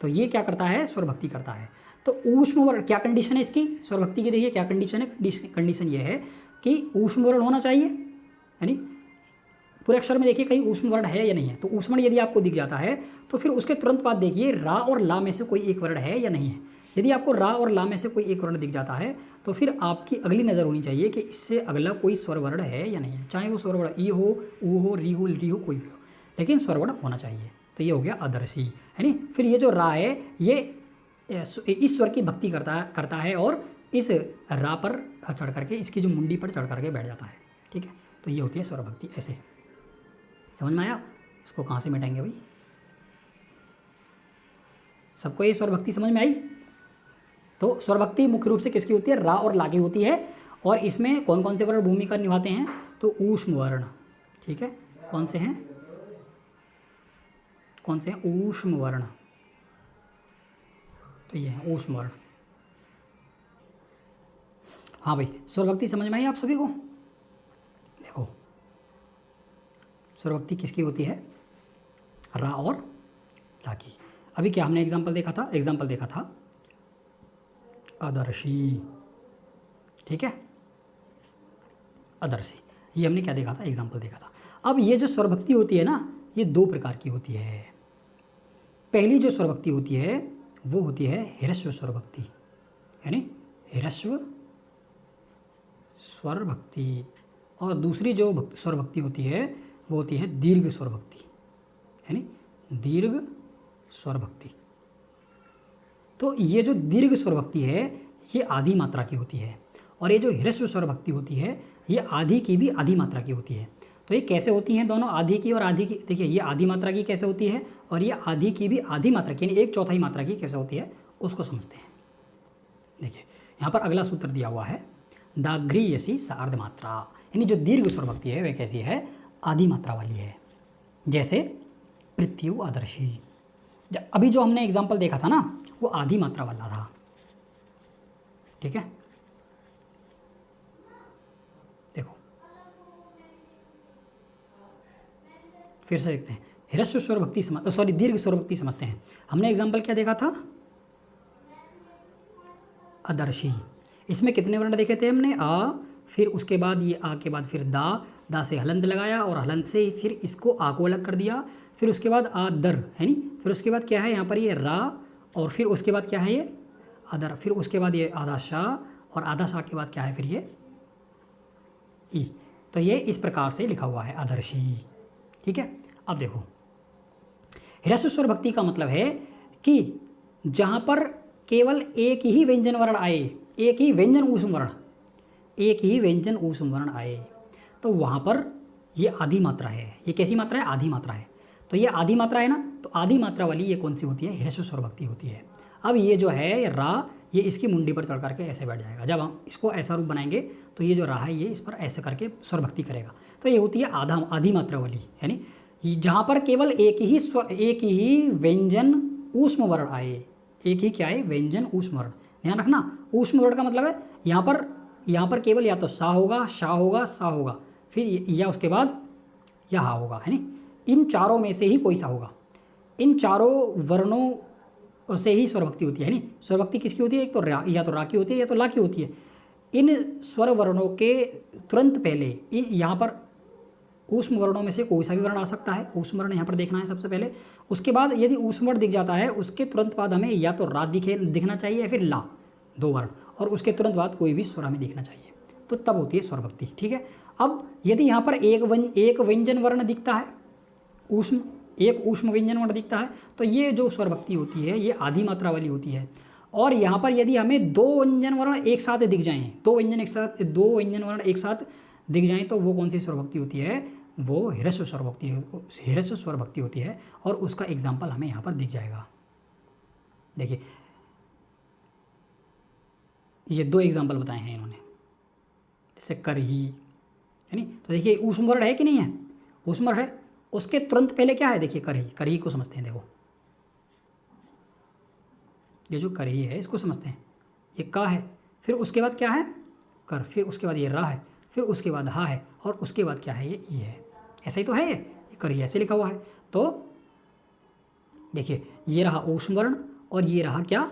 तो ये क्या करता है, स्वर भक्ति करता है। तो ऊष्म वर्ण क्या कंडीशन है इसकी, स्वर भक्ति की देखिए क्या कंडीशन है, कंडीशन ये है कि ऊष्म वर्ण होना चाहिए, यानी पूरे अक्षर में देखिए कहीं ऊष्म वर्ण है या नहीं है। तो ऊष्म वर्ण यदि आपको दिख जाता है तो फिर उसके तुरंत बाद देखिए रा और ला में से कोई एक वर्ण है या नहीं है। यदि आपको रा और ला में से कोई एक वर्ण दिख जाता है तो फिर आपकी अगली नज़र होनी चाहिए कि इससे अगला कोई स्वर वर्ण है या नहीं है, चाहे वो स्वर वर्ण ई हो, ऊ हो, री हो, कोई भी हो, लेकिन स्वर वर्ण होना चाहिए। तो ये हो गया आदर्शी, है नी। फिर ये जो रा है ये इस स्वर की भक्ति करता है और इस रा पर चढ़ करके, इसकी जो मुंडी पर चढ़ करके बैठ जाता है, ठीक है। तो ये होती है स्वर भक्ति, ऐसे समझ में आया। इसको कहाँ से मिटाएंगे भाई, सबको ये स्वर भक्ति समझ में आई। तो स्वर भक्ति मुख्य रूप से किसकी होती है, रा और ला की होती है। और इसमें कौन कौन से वर्ण भूमिका निभाते हैं, तो ऊष्म वर्ण, ठीक है। कौन से हैं, कौन से हैं, ऊष्म वर्ण। तो ये है ऊष्म वर्ण। हाँ भाई, स्वर भक्ति समझ में आई आप सभी को। देखो स्वर भक्ति किसकी होती है, रा और ला की। अभी क्या हमने एग्जाम्पल देखा था आदर्शी, ठीक है, आदर्शी, ये हमने क्या देखा था, एग्जाम्पल देखा था। अब ये जो स्वर भक्ति होती है ना, ये दो प्रकार की होती है। पहली जो स्वर भक्ति होती है वो होती है ह्रस्व स्वर भक्ति, यानी ह्रस्व स्वर भक्ति। और दूसरी जो स्वर भक्ति होती है वो होती है दीर्घ स्वर भक्ति, यानी दीर्घ स्वर भक्ति। तो ये जो दीर्घ स्वर भक्ति है ये आधी मात्रा की होती है, और ये जो ह्रस्व स्वर भक्ति होती है ये आधी की भी आधी मात्रा की होती है। तो ये कैसे होती हैं दोनों, आधी की और आधी की। देखिए ये आधी मात्रा की कैसे होती है, और ये आधी की भी आधी मात्रा की, यानी 1/4 मात्रा की कैसे होती है, उसको समझते हैं। देखिए यहाँ पर अगला सूत्र दिया हुआ है, दाघ्रीयसी सार्ध मात्रा, यानी जो दीर्घ स्वर भक्ति है वह कैसी है, आधी मात्रा वाली है। जैसे पृथ्वी आदर्शी, अभी जो हमने एग्जाम्पल देखा था ना वो आधी मात्रा वाला था, ठीक है, देखो फिर से देखते हैं। ह्रस्व स्वर भक्ति दीर्घ स्वर भक्ति समझते हैं। हमने एग्जाम्पल क्या देखा था, अदर्शी। इसमें कितने वर्ण देखे थे हमने, आ, फिर उसके बाद ये आ के बाद फिर दा से हलंत लगाया और हलंत से फिर इसको आ को अलग कर दिया, फिर उसके बाद आदर है नी, फिर उसके बाद क्या है यहाँ पर ये रा, और फिर उसके बाद क्या है ये अदर, फिर उसके बाद ये आधा शाह, और आधा शाह के बाद क्या है फिर ये ई। तो ये इस प्रकार से लिखा हुआ है अदर्शी। ठीक है, अब देखो ह्रस्व स्वर भक्ति का मतलब है कि जहाँ पर केवल एक ही व्यंजन वर्ण आए, एक ही व्यंजन ऊष्म वर्ण, एक ही व्यंजन ऊष्म वर्ण आए, तो वहाँ पर ये आधी मात्रा है। ये कैसी मात्रा है, आधी मात्रा है। तो ये आधी मात्रा है ना, तो आधी मात्रा वाली ये कौन सी होती है, ह्रस्व स्वर भक्ति होती है। अब ये जो है रा, ये इसकी मुंडी पर चढ़ करके ऐसे बैठ जाएगा। जब हम इसको ऐसा रूप बनाएंगे तो ये जो रा है ये इस पर ऐसे करके स्वर भक्ति करेगा। तो ये होती है आधी मात्रा वाली, यानी जहाँ पर केवल एक ही व्यंजन ऊष्म वर्ण आए, एक ही क्या है, व्यंजन ऊष्म वर्ण। ध्यान रखना, ऊष्म वर्ण का मतलब है यहाँ पर केवल या तो सा होगा, शाह होगा, सा होगा, फिर या उसके बाद या हा होगा, है नी। इन चारों में से ही कोई सा होगा। इन चारों वर्णों से ही स्वरभक्ति होती है नी। स्वरभक्ति किसकी होती है, एक तो या तो रा की होती है या तो ला की होती है। इन स्वर वर्णों के तुरंत पहले यहाँ पर ऊष्म वर्णों में से कोई सा भी वर्ण आ सकता है। ऊष्म वर्ण यहाँ पर देखना है सबसे पहले। उसके बाद यदि ऊष्म वर्ण दिख जाता है, उसके तुरंत बाद हमें या तो रा दिखना चाहिए या फिर ला, दो वर्ण, और उसके तुरंत बाद कोई भी स्वर हमें दिखना चाहिए, तो तब होती है स्वरभक्ति। ठीक है, अब यदि यहाँ पर एक व्यंजन वर्ण दिखता है, एक ऊष्म व्यंजन वर्ण दिखता है, तो ये जो स्वरभक्ति होती है ये आधी मात्रा वाली होती है। और यहाँ पर यदि हमें दो व्यंजन वर्ण एक साथ दिख जाएं, दो व्यंजन वर्ण एक साथ दिख जाएं, तो वो कौन सी स्वरभक्ति होती है, वो ह्रस्व स्वरभक्ति होती है। और उसका एग्जाम्पल हमें यहाँ पर दिख जाएगा। देखिए ये दो एग्जाम्पल बताए हैं इन्होंने, जैसे कर ही, है नी। तो देखिए ऊष्म वर्ण है कि नहीं है, ऊष्म वर्ण है, उसके तुरंत पहले क्या है, देखिए कर ही को समझते हैं। देखो ये जो कर ही है इसको समझते हैं, ये का है, फिर उसके बाद क्या है कर, फिर उसके बाद ये रा है, फिर उसके बाद हा है, और उसके बाद क्या है ये ई है। ऐसा ही तो है, ये कर ही ऐसे लिखा हुआ है। तो देखिए ये रहा ऊष्म वर्ण और ये रहा क्या,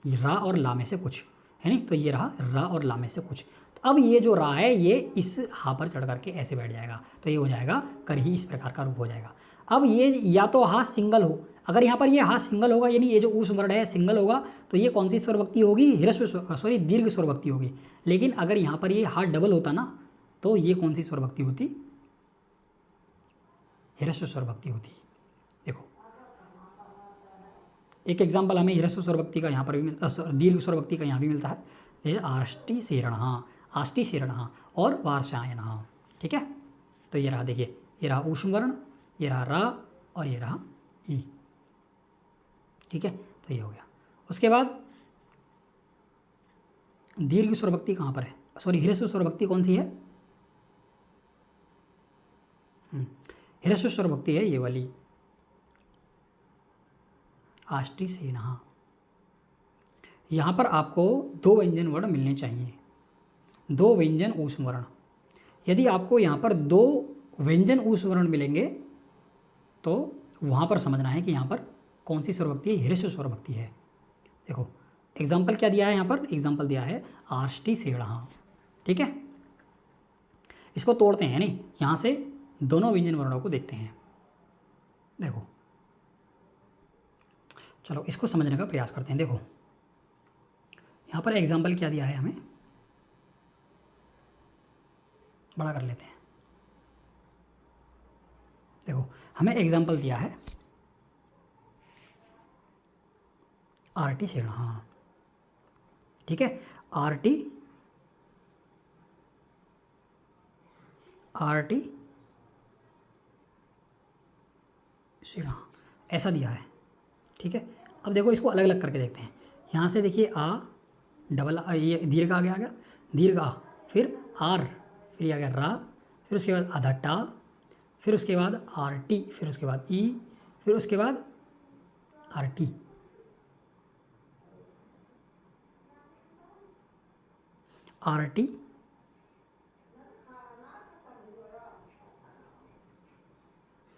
ये रा और ला में से कुछ, है नी। तो ये रहा रा और ला में से कुछ। तो अब ये जो रा है ये इस हा पर चढ़ करके ऐसे बैठ जाएगा, तो ये हो जाएगा कर ही, इस प्रकार का रूप हो जाएगा। अब ये या तो हा सिंगल हो, अगर यहाँ पर ये हा सिंगल होगा, यानी ये जो ऊष्म वर्ण है सिंगल होगा, तो ये कौन सी स्वरभक्ति होगी, दीर्घ स्वरभक्ति होगी। लेकिन अगर यहाँ पर ये हा डबल होता ना, तो ये कौन सी स्वरभक्ति होती, ह्रस्व स्वरभक्ति होती। देखो एक एग्जाम्पल हमें ह्रस्व स्वरभक्ति का यहाँ पर भी मिलता, दीर्घ स्वरभक्ति का यहाँ भी मिलता है, जैसे आष्टि शेरण और वार्षायन। ठीक है, तो ये रहा, देखिए ये रहा ऊष्म वर्ण, ये रहा रा और ये रहा ई। ठीक है, तो ये हो गया। उसके बाद दीर्घ स्वरभक्ति कहाँ पर है, ह्रस्व स्वरभक्ति कौन सी है, ह्रस्व स्वरभक्ति है ये वाली, आष्टि सेन। यहाँ पर आपको दो व्यंजन वर्ण मिलने चाहिए, दो व्यंजन ऊष्म वर्ण। यदि आपको यहाँ पर दो व्यंजन ऊष्म वर्ण मिलेंगे, तो वहाँ पर समझना है कि यहाँ पर कौन सी स्वरभक्ति है, ह्रस्व स्वरभक्ति है। देखो एग्जाम्पल क्या दिया है, यहाँ पर एग्जाम्पल दिया है आष्टि सेण। ठीक है, इसको तोड़ते हैं, नहीं यहाँ से दोनों व्यंजन वर्णों को देखते हैं। देखो चलो इसको समझने का प्रयास करते हैं। देखो यहाँ पर एग्जाम्पल क्या दिया है, हमें बड़ा कर लेते हैं। देखो हमें एग्जाम्पल दिया है आरटी सेण। ठीक है, आरटी सेण ऐसा दिया है। ठीक है, अब देखो इसको अलग अलग करके देखते हैं। यहाँ से देखिए आ डबल ये दीर्घ आ गया दीर्घ आ, फिर आर, फिर आ गया रा, फिर उसके बाद आधा टा, फिर उसके बाद आर टी, फिर उसके बाद ई, फिर उसके बाद आर टी। RT,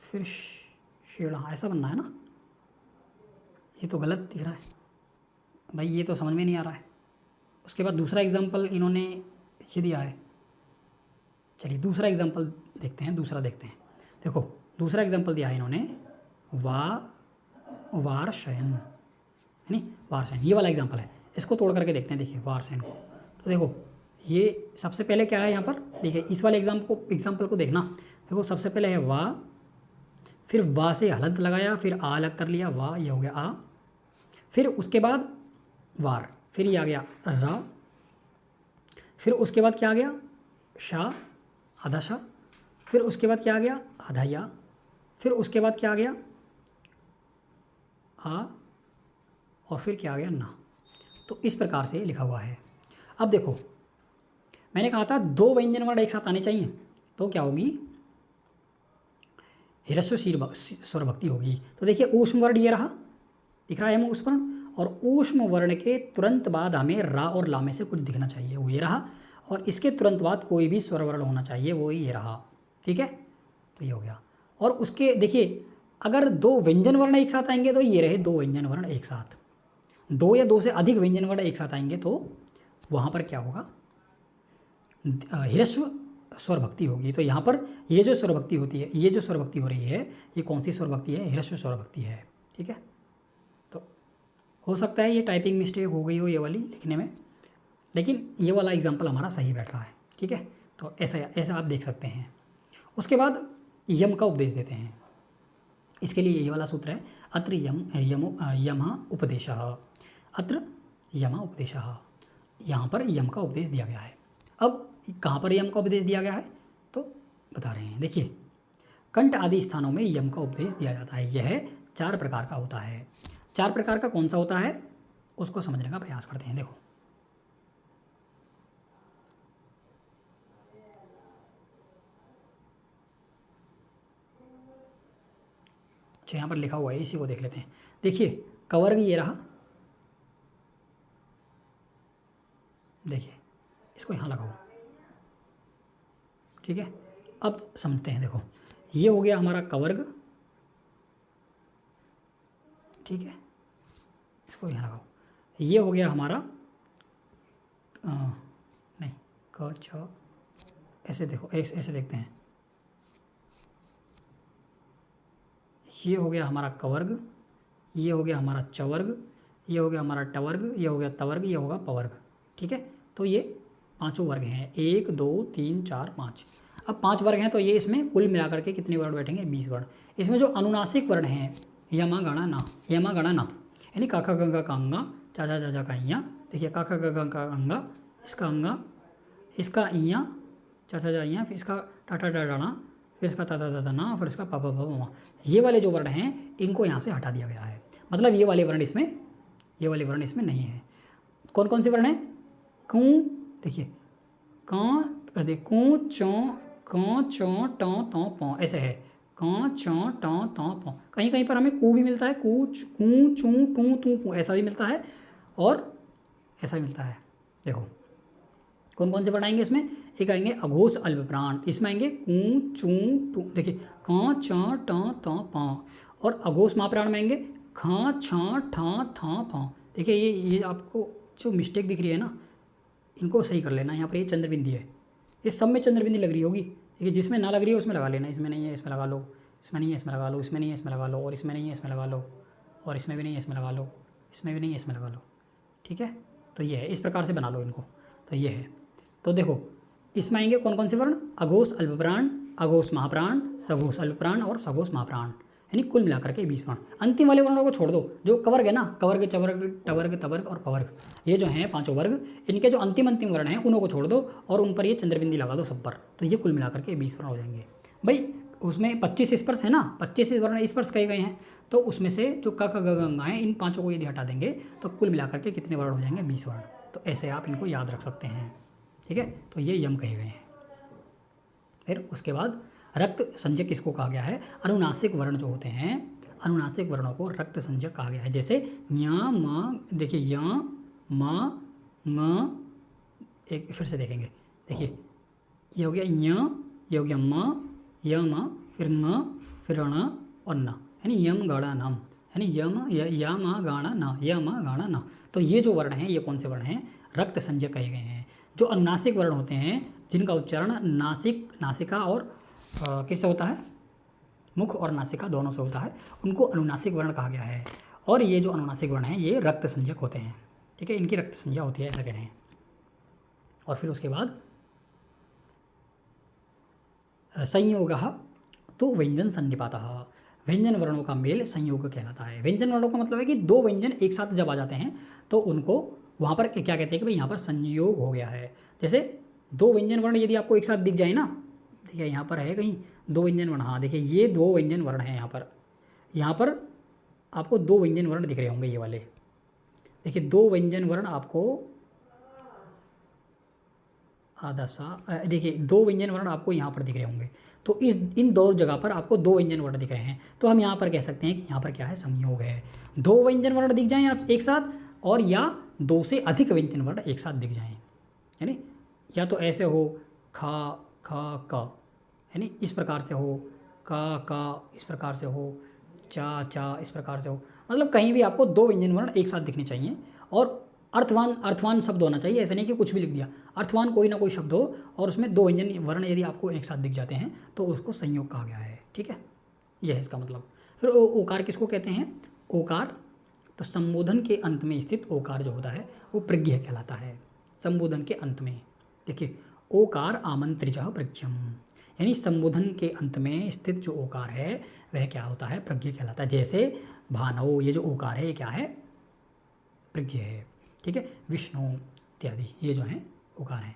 फिर शेड़ा, ऐसा बनना है ना। ये तो गलत दिख रहा है भाई, ये तो समझ में नहीं आ रहा है। उसके बाद दूसरा एग्जाम्पल इन्होंने ये दिया है। चलिए दूसरा एग्जाम्पल देखते हैं, दूसरा देखते हैं। देखो दूसरा एग्जाम्पल दिया है इन्होंने, वारशयन, है नी, वारशयन, ये वाला एग्जाम्पल है। इसको तोड़ करके देखते हैं, देखिए वारशयन को। तो देखो ये सबसे पहले क्या है यहाँ पर, देखिए इस वाले एग्जाम्पल को देखना। देखो सबसे पहले है वा, फिर वा से हलंत लगाया, फिर आ अलग कर लिया, वा ये हो गया आ, फिर उसके बाद वार, फिर ये आ गया रा, फिर उसके बाद क्या आ गया शा, आधा शा, फिर उसके बाद क्या आ गया आधा या, फिर उसके बाद क्या आ गया आ, और फिर क्या आ गया ना। तो इस प्रकार से लिखा हुआ है। अब देखो मैंने कहा था दो व्यंजन वर्ण एक साथ आने चाहिए, तो क्या होगी, ह्रस्व स्वर भक्ति होगी। तो देखिए ऊष्म वर्ण ये रहा, दिख रहा है हमें ऊष्म वर्ण, और ऊष्म वर्ण के तुरंत बाद हमें रा और ला में से कुछ दिखना चाहिए, वो ये रहा, और इसके तुरंत बाद कोई भी स्वर वर्ण होना चाहिए, वो ये रहा। ठीक है, तो ये हो गया। और उसके देखिए अगर दो व्यंजन वर्ण एक साथ आएंगे तो ये रहे दो व्यंजन वर्ण एक साथ, दो या दो से अधिक व्यंजन वर्ण एक साथ आएंगे तो वहाँ पर क्या होगा, ह्रस्व स्वर भक्ति होगी। तो यहाँ पर ये जो स्वर भक्ति होती है, ये जो स्वर भक्ति हो रही है, ये कौन सी स्वर भक्ति है, ह्रस्व स्वर भक्ति है। ठीक है, तो हो सकता है ये टाइपिंग मिस्टेक हो गई हो ये वाली लिखने में, लेकिन ये वाला एग्जाम्पल हमारा सही बैठ रहा है। ठीक है, तो ऐसा आप देख सकते हैं। उसके बाद यम का उपदेश देते हैं। इसके लिए ये वाला सूत्र है, अत्र यम उपदेशः, अत्र यम उपदेशः। यहाँ पर यम का उपदेश दिया गया है। अब कहाँ पर यम का उपदेश दिया गया है तो बता रहे हैं, देखिए कंठ आदि स्थानों में यम का उपदेश दिया जाता है। यह 4 प्रकार का होता है। 4 प्रकार का कौन सा होता है उसको समझने का प्रयास करते हैं। देखो अच्छा यहाँ पर लिखा हुआ है, इसी को देख लेते हैं। देखिए कवर्ग ये रहा, देखिए इसको यहाँ लगाओ। ठीक है, अब समझते हैं। देखो ये हो गया हमारा कवर्ग, ठीक है, इसको यहाँ लगाओ। ये हो गया हमारा नहीं क छ, ऐसे देखो, ऐसे देखते हैं। ये हो गया हमारा कवर्ग, ये हो गया हमारा चवर्ग, ये हो गया हमारा टवर्ग, ये हो गया तवर्ग, ये होगा पवर्ग। ठीक है, तो ये 5 वर्ग हैं, 1 2 3 4 5। अब 5 वर्ग हैं तो ये इसमें कुल मिलाकर के कितने वर्ण बैठेंगे, 20 वर्ण। इसमें जो अनुनासिक वर्ण हैं, यमा गणा ना, यमा गणा ना, यानी काका गंगा का अंगा, चाचा चाचा का इया, देखिए काका गंगा का अंगा, इसका अंगा, इसका इया, चाचा चाचा इया, फिर इसका टाटा डाना, फिर इसका ताता ताता ना, फिर इसका पापा पापा। ये वाले जो वर्ण हैं इनको यहाँ से हटा दिया गया है, मतलब ये वाले वर्ण इसमें नहीं है। कौन कौन से वर्ण हैं, कू, देखिए क, कू चौ टौ पौ, ऐसे है क चौ टौ पौ। कहीं कहीं पर हमें कू भी मिलता है, कू चू टू तू पू, ऐसा भी मिलता है और ऐसा भी मिलता है। देखो कौन कौन से वर्ण आएंगे इसमें, एक आएंगे अघोष अल्प प्राण, इसमें आएंगे कू चू टू, देखिए क च ट पौ, और अघोष महाप्राण में आएंगे ख छ ठ थ फ। देखिए ये आपको जो मिस्टेक दिख रही है ना, इनको सही कर लेना। यहाँ पर ये चंद्रबिंदी है, इस सब में चंद्रबिंदी लग रही होगी, ठीक है, जिसमें ना लग रही है उसमें लगा लेना। इसमें नहीं है इसमें लगा लो, इसमें नहीं है इसमें लगा लो, इसमें नहीं है इसमें लगा लो, और इसमें नहीं है इसमें लगा लो, और इसमें भी नहीं है इसमें लगा लो, इसमें भी नहीं है इसमें लगा लो। ठीक है, तो ये है, इस प्रकार से बना लो इनको। तो ये है, तो देखो इसमें आएंगे कौन कौन से वर्ण, अघोष अल्पप्राण, अघोष महाप्राण, सघोष अल्पप्राण और सघोष महाप्राण, यानी कुल मिलाकर के 20 वर्ण। अंतिम वाले वर्णों को छोड़ दो, जो कवर्ग है ना, कवर्ग चवर्ग टवर्ग तवर्ग और पवर्ग, ये जो हैं 5 वर्ग, इनके जो अंतिम वर्ण हैं उनको छोड़ दो और उन पर ये चंद्रबिंदी लगा दो सब पर, तो ये कुल मिलाकर के 20 वर्ण हो जाएंगे। भाई उसमें 25 स्पर्श है ना, 25 वर्ण स्पर्श कहे गए हैं, तो उसमें से जो क ख ग घ हैं इन 5 को यदि हटा देंगे तो कुल मिलाकर के कितने वर्ण हो जाएंगे, 20 वर्ण। तो ऐसे आप इनको याद रख सकते हैं। ठीक है, तो ये यम कहे गए हैं। फिर उसके बाद रक्त संज्ञक किसको कहा गया है, अनुनासिक वर्ण जो होते हैं, अनुनासिक वर्णों को रक्त संज्ञक कहा गया है। जैसे य म, देखिए य म एक फिर से देखेंगे। देखिए ये हो गया य, ये हो गया म, यम, फिर ng, फिर ण और न, यानी यम गाणा नम, यानी यम या म गाणा न, यम गाणा न। तो ये जो वर्ण हैं ये कौन से वर्ण हैं? रक्त संज्ञक कहे गए हैं। जो अनुनासिक वर्ण होते हैं जिनका उच्चारण नासिका और किससे होता है? मुख और नासिका दोनों से होता है, उनको अनुनासिक वर्ण कहा गया है। और ये जो अनुनासिक वर्ण हैं ये रक्त संज्ञक होते हैं, ठीक है, इनकी रक्त संज्ञा होती है, ऐसा कह रहे हैं। और फिर उसके बाद संयोगः तो व्यंजन सन्निपातः, व्यंजन वर्णों का मेल संयोग कहलाता है। व्यंजन वर्णों का मतलब है कि दो व्यंजन एक साथ जब आ जाते हैं तो उनको वहाँ पर क्या कहते हैं कि भाई यहाँ पर संयोग हो गया है। जैसे दो व्यंजन वर्ण यदि आपको एक साथ दिख जाए ना, देखिए यहाँ पर है कहीं दो व्यंजन वर्ण, हाँ देखिए ये दो व्यंजन वर्ण हैं यहाँ पर आपको दो व्यंजन वर्ण दिख रहे होंगे ये वाले। देखिए दो व्यंजन वर्ण आपको आधा सा, देखिए दो व्यंजन वर्ण आपको यहाँ पर दिख रहे होंगे। तो इन दो जगह पर आपको दो व्यंजन वर्ण दिख रहे हैं, तो हम यहाँ पर कह सकते हैं कि यहाँ पर क्या है? संयोग है। दो व्यंजन वर्ण दिख जाएं आप एक साथ, और या दो से अधिक व्यंजन वर्ण एक साथ दिख जाएं, यानी या तो ऐसे हो खा ख क, यानी इस प्रकार से हो, का इस प्रकार से हो, चा इस प्रकार से हो, मतलब कहीं भी आपको दो व्यंजन वर्ण एक साथ दिखने चाहिए। और अर्थवान शब्द होना चाहिए, ऐसा नहीं कि कुछ भी लिख दिया, अर्थवान कोई ना कोई शब्द हो और उसमें दो व्यंजन वर्ण यदि आपको एक साथ दिख जाते हैं तो उसको संयोग कहा गया है, ठीक है, यह है इसका मतलब। फिर ओकार किसको कहते हैं? ओकार तो संबोधन के अंत में स्थित ओकार जो होता है वो प्रज्ञ कहलाता है। संबोधन के अंत में देखिए ओकार आमंत्रिजः प्रज्ञम, यानी संबोधन के अंत में स्थित जो ओकार है वह क्या होता है? प्रज्ञ कहलाता है। जैसे भानव, ये जो ओकार है ये क्या है? प्रज्ञ है, ठीक है। विष्णु इत्यादि ये जो हैं ओकार हैं,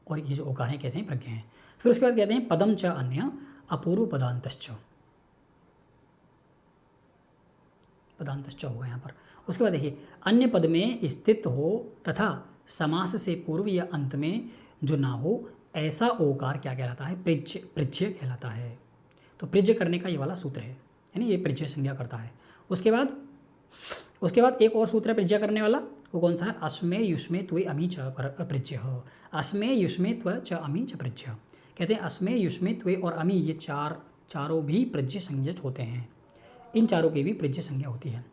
और ये जो ओकार हैं कैसे हैं? प्रज्ञ हैं। फिर उसके बाद कहते हैं पदम च अन्य अपूर्व पदांतश्च, पदांतश्च होगा यहाँ पर। उसके बाद देखिए अन्य पद में स्थित हो तथा समास से पूर्व या अंत में जो ना हो ऐसा ओकार क्या कहलाता है? प्रज्ञ कहलाता है। तो प्रज्ञ करने का ये वाला सूत्र है, यानी ये प्रज्ञ संज्ञा करता है। उसके बाद एक और सूत्र है प्रज्ञा करने वाला, वो कौन सा है? अस्मे युष्मे त्वे अमी च प्रज्ञ। अस्मे युष्मे त्व च अमी च प्रज्ञ, कहते हैं अस्मे युष्मे त्वे और अमी ये चारों भी प्रज्ञ संज्ञक होते हैं। इन चारों की भी प्रज्ञ संज्ञा होती है।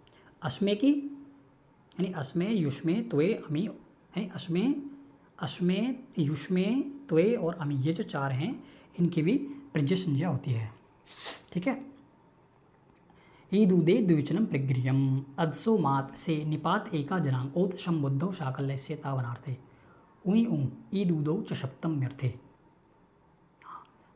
अस्मे की यानी अस्मे युष्मे त्वे अमी, यानी अस्मे युष्मे त्वे और अमी ये जो चार हैं इनकी भी प्रज्ञ संज्ञा होती है, ठीक है। ईदुदे द्विवचनम प्रगृह्यम अद्सो मात से निपात एका जनांग ओत संबुद्धौ शाकल्य से तावनार्थे उई ऊँ ईदुदौ च सप्तम व्यर्थे।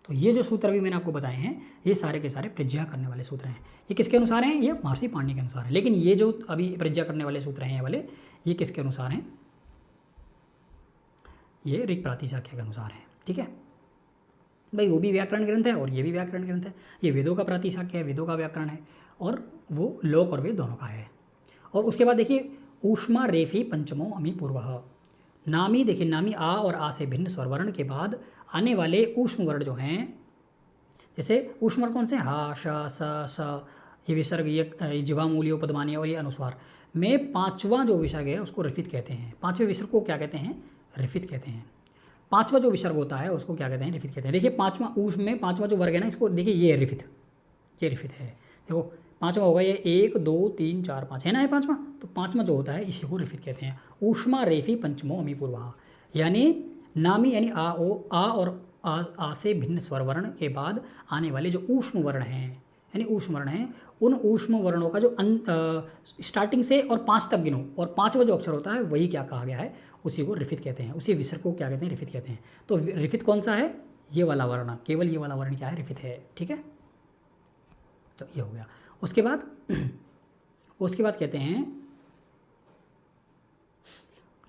तो ये जो सूत्र भी मैंने आपको बताए हैं ये सारे के सारे प्रज्ञा करने वाले सूत्र हैं। ये किसके अनुसार हैं? ये महर्षि पाणिनि के अनुसार है। लेकिन ये जो अभी प्रज्ञा करने वाले सूत्र हैं ये वाले, ये किसके अनुसार हैं? ये ऋक् प्रातिशाख्य के अनुसार हैं, ठीक है भाई। वो भी व्याकरण ग्रंथ है और ये भी व्याकरण ग्रंथ है। ये वेदों का प्रातिशाख्य है, वेदों का व्याकरण है, और वो लोक और वेद दोनों का है। और उसके बाद देखिए ऊष्मा रेफी पंचमो अमी पूर्वः, नामी देखिए नामी आ और आ से भिन्न स्वरवर्ण के बाद आने वाले ऊष्म वर्ण जो हैं, जैसे ऊष्म वर्ण कौन से? हा श स ये विसर्ग, ये जिह्वामूलीय पदमानीय और ये अनुस्वार में पांचवा जो विसर्ग है उसको रिफित कहते हैं। पांचवें विसर्ग को क्या कहते हैं? रिफित कहते हैं। पांचवा जो विसर्ग होता है उसको क्या कहते हैं? रिफित कहते हैं। देखिए पांचवा ऊष्म में पांचवा जो वर्ग है ना, इसको देखिए ये रिफित, ये रिफित है। देखो पांचवा होगा ये 1 2 3 4 5 है ना, ये पांचवा। तो पांचवा जो होता है इसी को रिफित कहते हैं। ऊष्मा रेफी पंचमो अमी पूर्वा, यानी नामी यानी आ और आ से भिन्न स्वर वर्ण के बाद आने वाले जो ऊष्म वर्ण हैं, यानी ऊष्म वर्ण हैं, उन ऊष्म वर्णों का जो स्टार्टिंग से और 5 तक गिनो, और पांचवा जो अक्षर होता है वही क्या कहा गया है? उसी को रिफित कहते हैं। उसी विसर्ग को क्या कहते हैं? रिफित कहते हैं। तो रिफित कौन सा है? ये वाला वर्ण, केवल ये वाला वर्ण क्या है? रिफित है, ठीक है। तो ये हो गया। उसके बाद कहते हैं,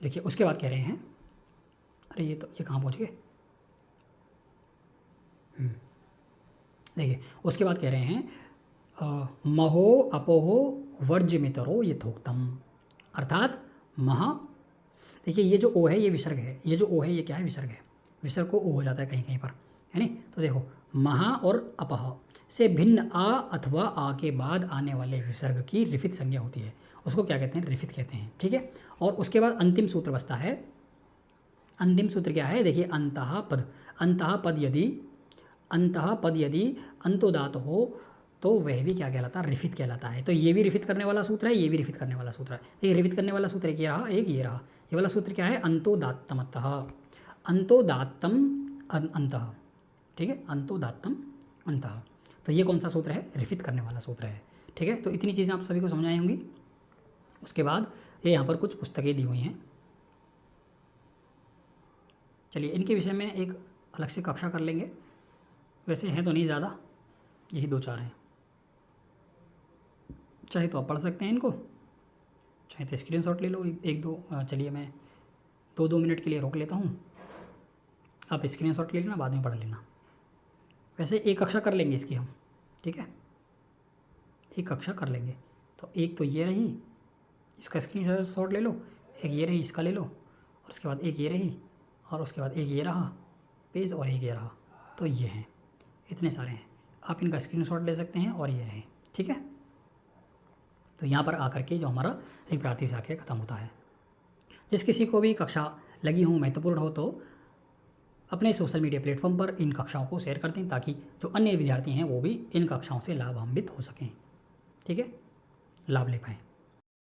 देखिए उसके बाद कह रहे हैं, अरे ये कहाँ पहुँच गए? देखिए उसके बाद कह रहे हैं महो अपोहो वर्ज्यमितरो यथोक्तम, अर्थात महा, देखिए ये जो ओ है ये विसर्ग है, ये जो ओ है ये क्या है? विसर्ग है। विसर्ग को ओ हो जाता है कहीं कहीं पर, है नहीं। तो देखो महा और अपह से भिन्न आ अथवा आ के बाद आने वाले विसर्ग की रिफित संज्ञा होती है, उसको क्या कहते हैं? रिफित कहते हैं, ठीक है। और उसके बाद अंतिम सूत्र बचता है अंतिम सूत्र क्या है, देखिए अंतः पद, अंतः पद यदि, अंतः पद यदि अंतोदात हो तो वह भी क्या कहलाता है, रिफित कहलाता है। तो ये भी रिफित करने वाला सूत्र है, ये भी रिफित करने वाला सूत्र है। ये रिफित करने वाला सूत्र एक ये रहा, एक ये रहा। ये वाला सूत्र क्या है, अंतोदात्तमतः, अंतोदात्तम अंतः, ठीक है, अंतोदात्तम अंतः। तो ये कौन सा सूत्र है, रिफित करने वाला सूत्र है। ठीक है, तो इतनी चीज़ें आप सभी को समझ आई होंगी। उसके बाद ये यहाँ पर कुछ पुस्तकें दी हुई हैं, चलिए इनके विषय में एक अलग से कक्षा कर लेंगे। वैसे हैं तो नहीं ज़्यादा, यही 2-4 हैं, चाहे तो आप पढ़ सकते हैं इनको, चाहे तो स्क्रीनशॉट ले लो 1-2। चलिए मैं 2-2 मिनट के लिए रोक लेता हूँ, आप स्क्रीनशॉट ले लेना, बाद में पढ़ लेना। वैसे एक कक्षा कर लेंगे इसकी हम, ठीक है, एक कक्षा कर लेंगे। तो एक तो ये रही, इसका स्क्रीनशॉट ले लो, एक ये रही, इसका ले लो, और उसके बाद एक ये रही, और उसके बाद एक ये रहा पेज, और एक ये रहा। तो ये हैं, इतने सारे हैं, आप इनका स्क्रीनशॉट ले सकते हैं, और ये रहे, ठीक है। तो यहाँ पर आकर के जो हमारा एक प्रातिशाख्य खत्म होता है। जिस किसी को भी कक्षा लगी हो, महत्वपूर्ण हो, तो अपने सोशल मीडिया प्लेटफॉर्म पर इन कक्षाओं को शेयर कर दें, ताकि जो अन्य विद्यार्थी हैं वो भी इन कक्षाओं से लाभान्वित हो सकें, ठीक है, लाभ ले पाएँ।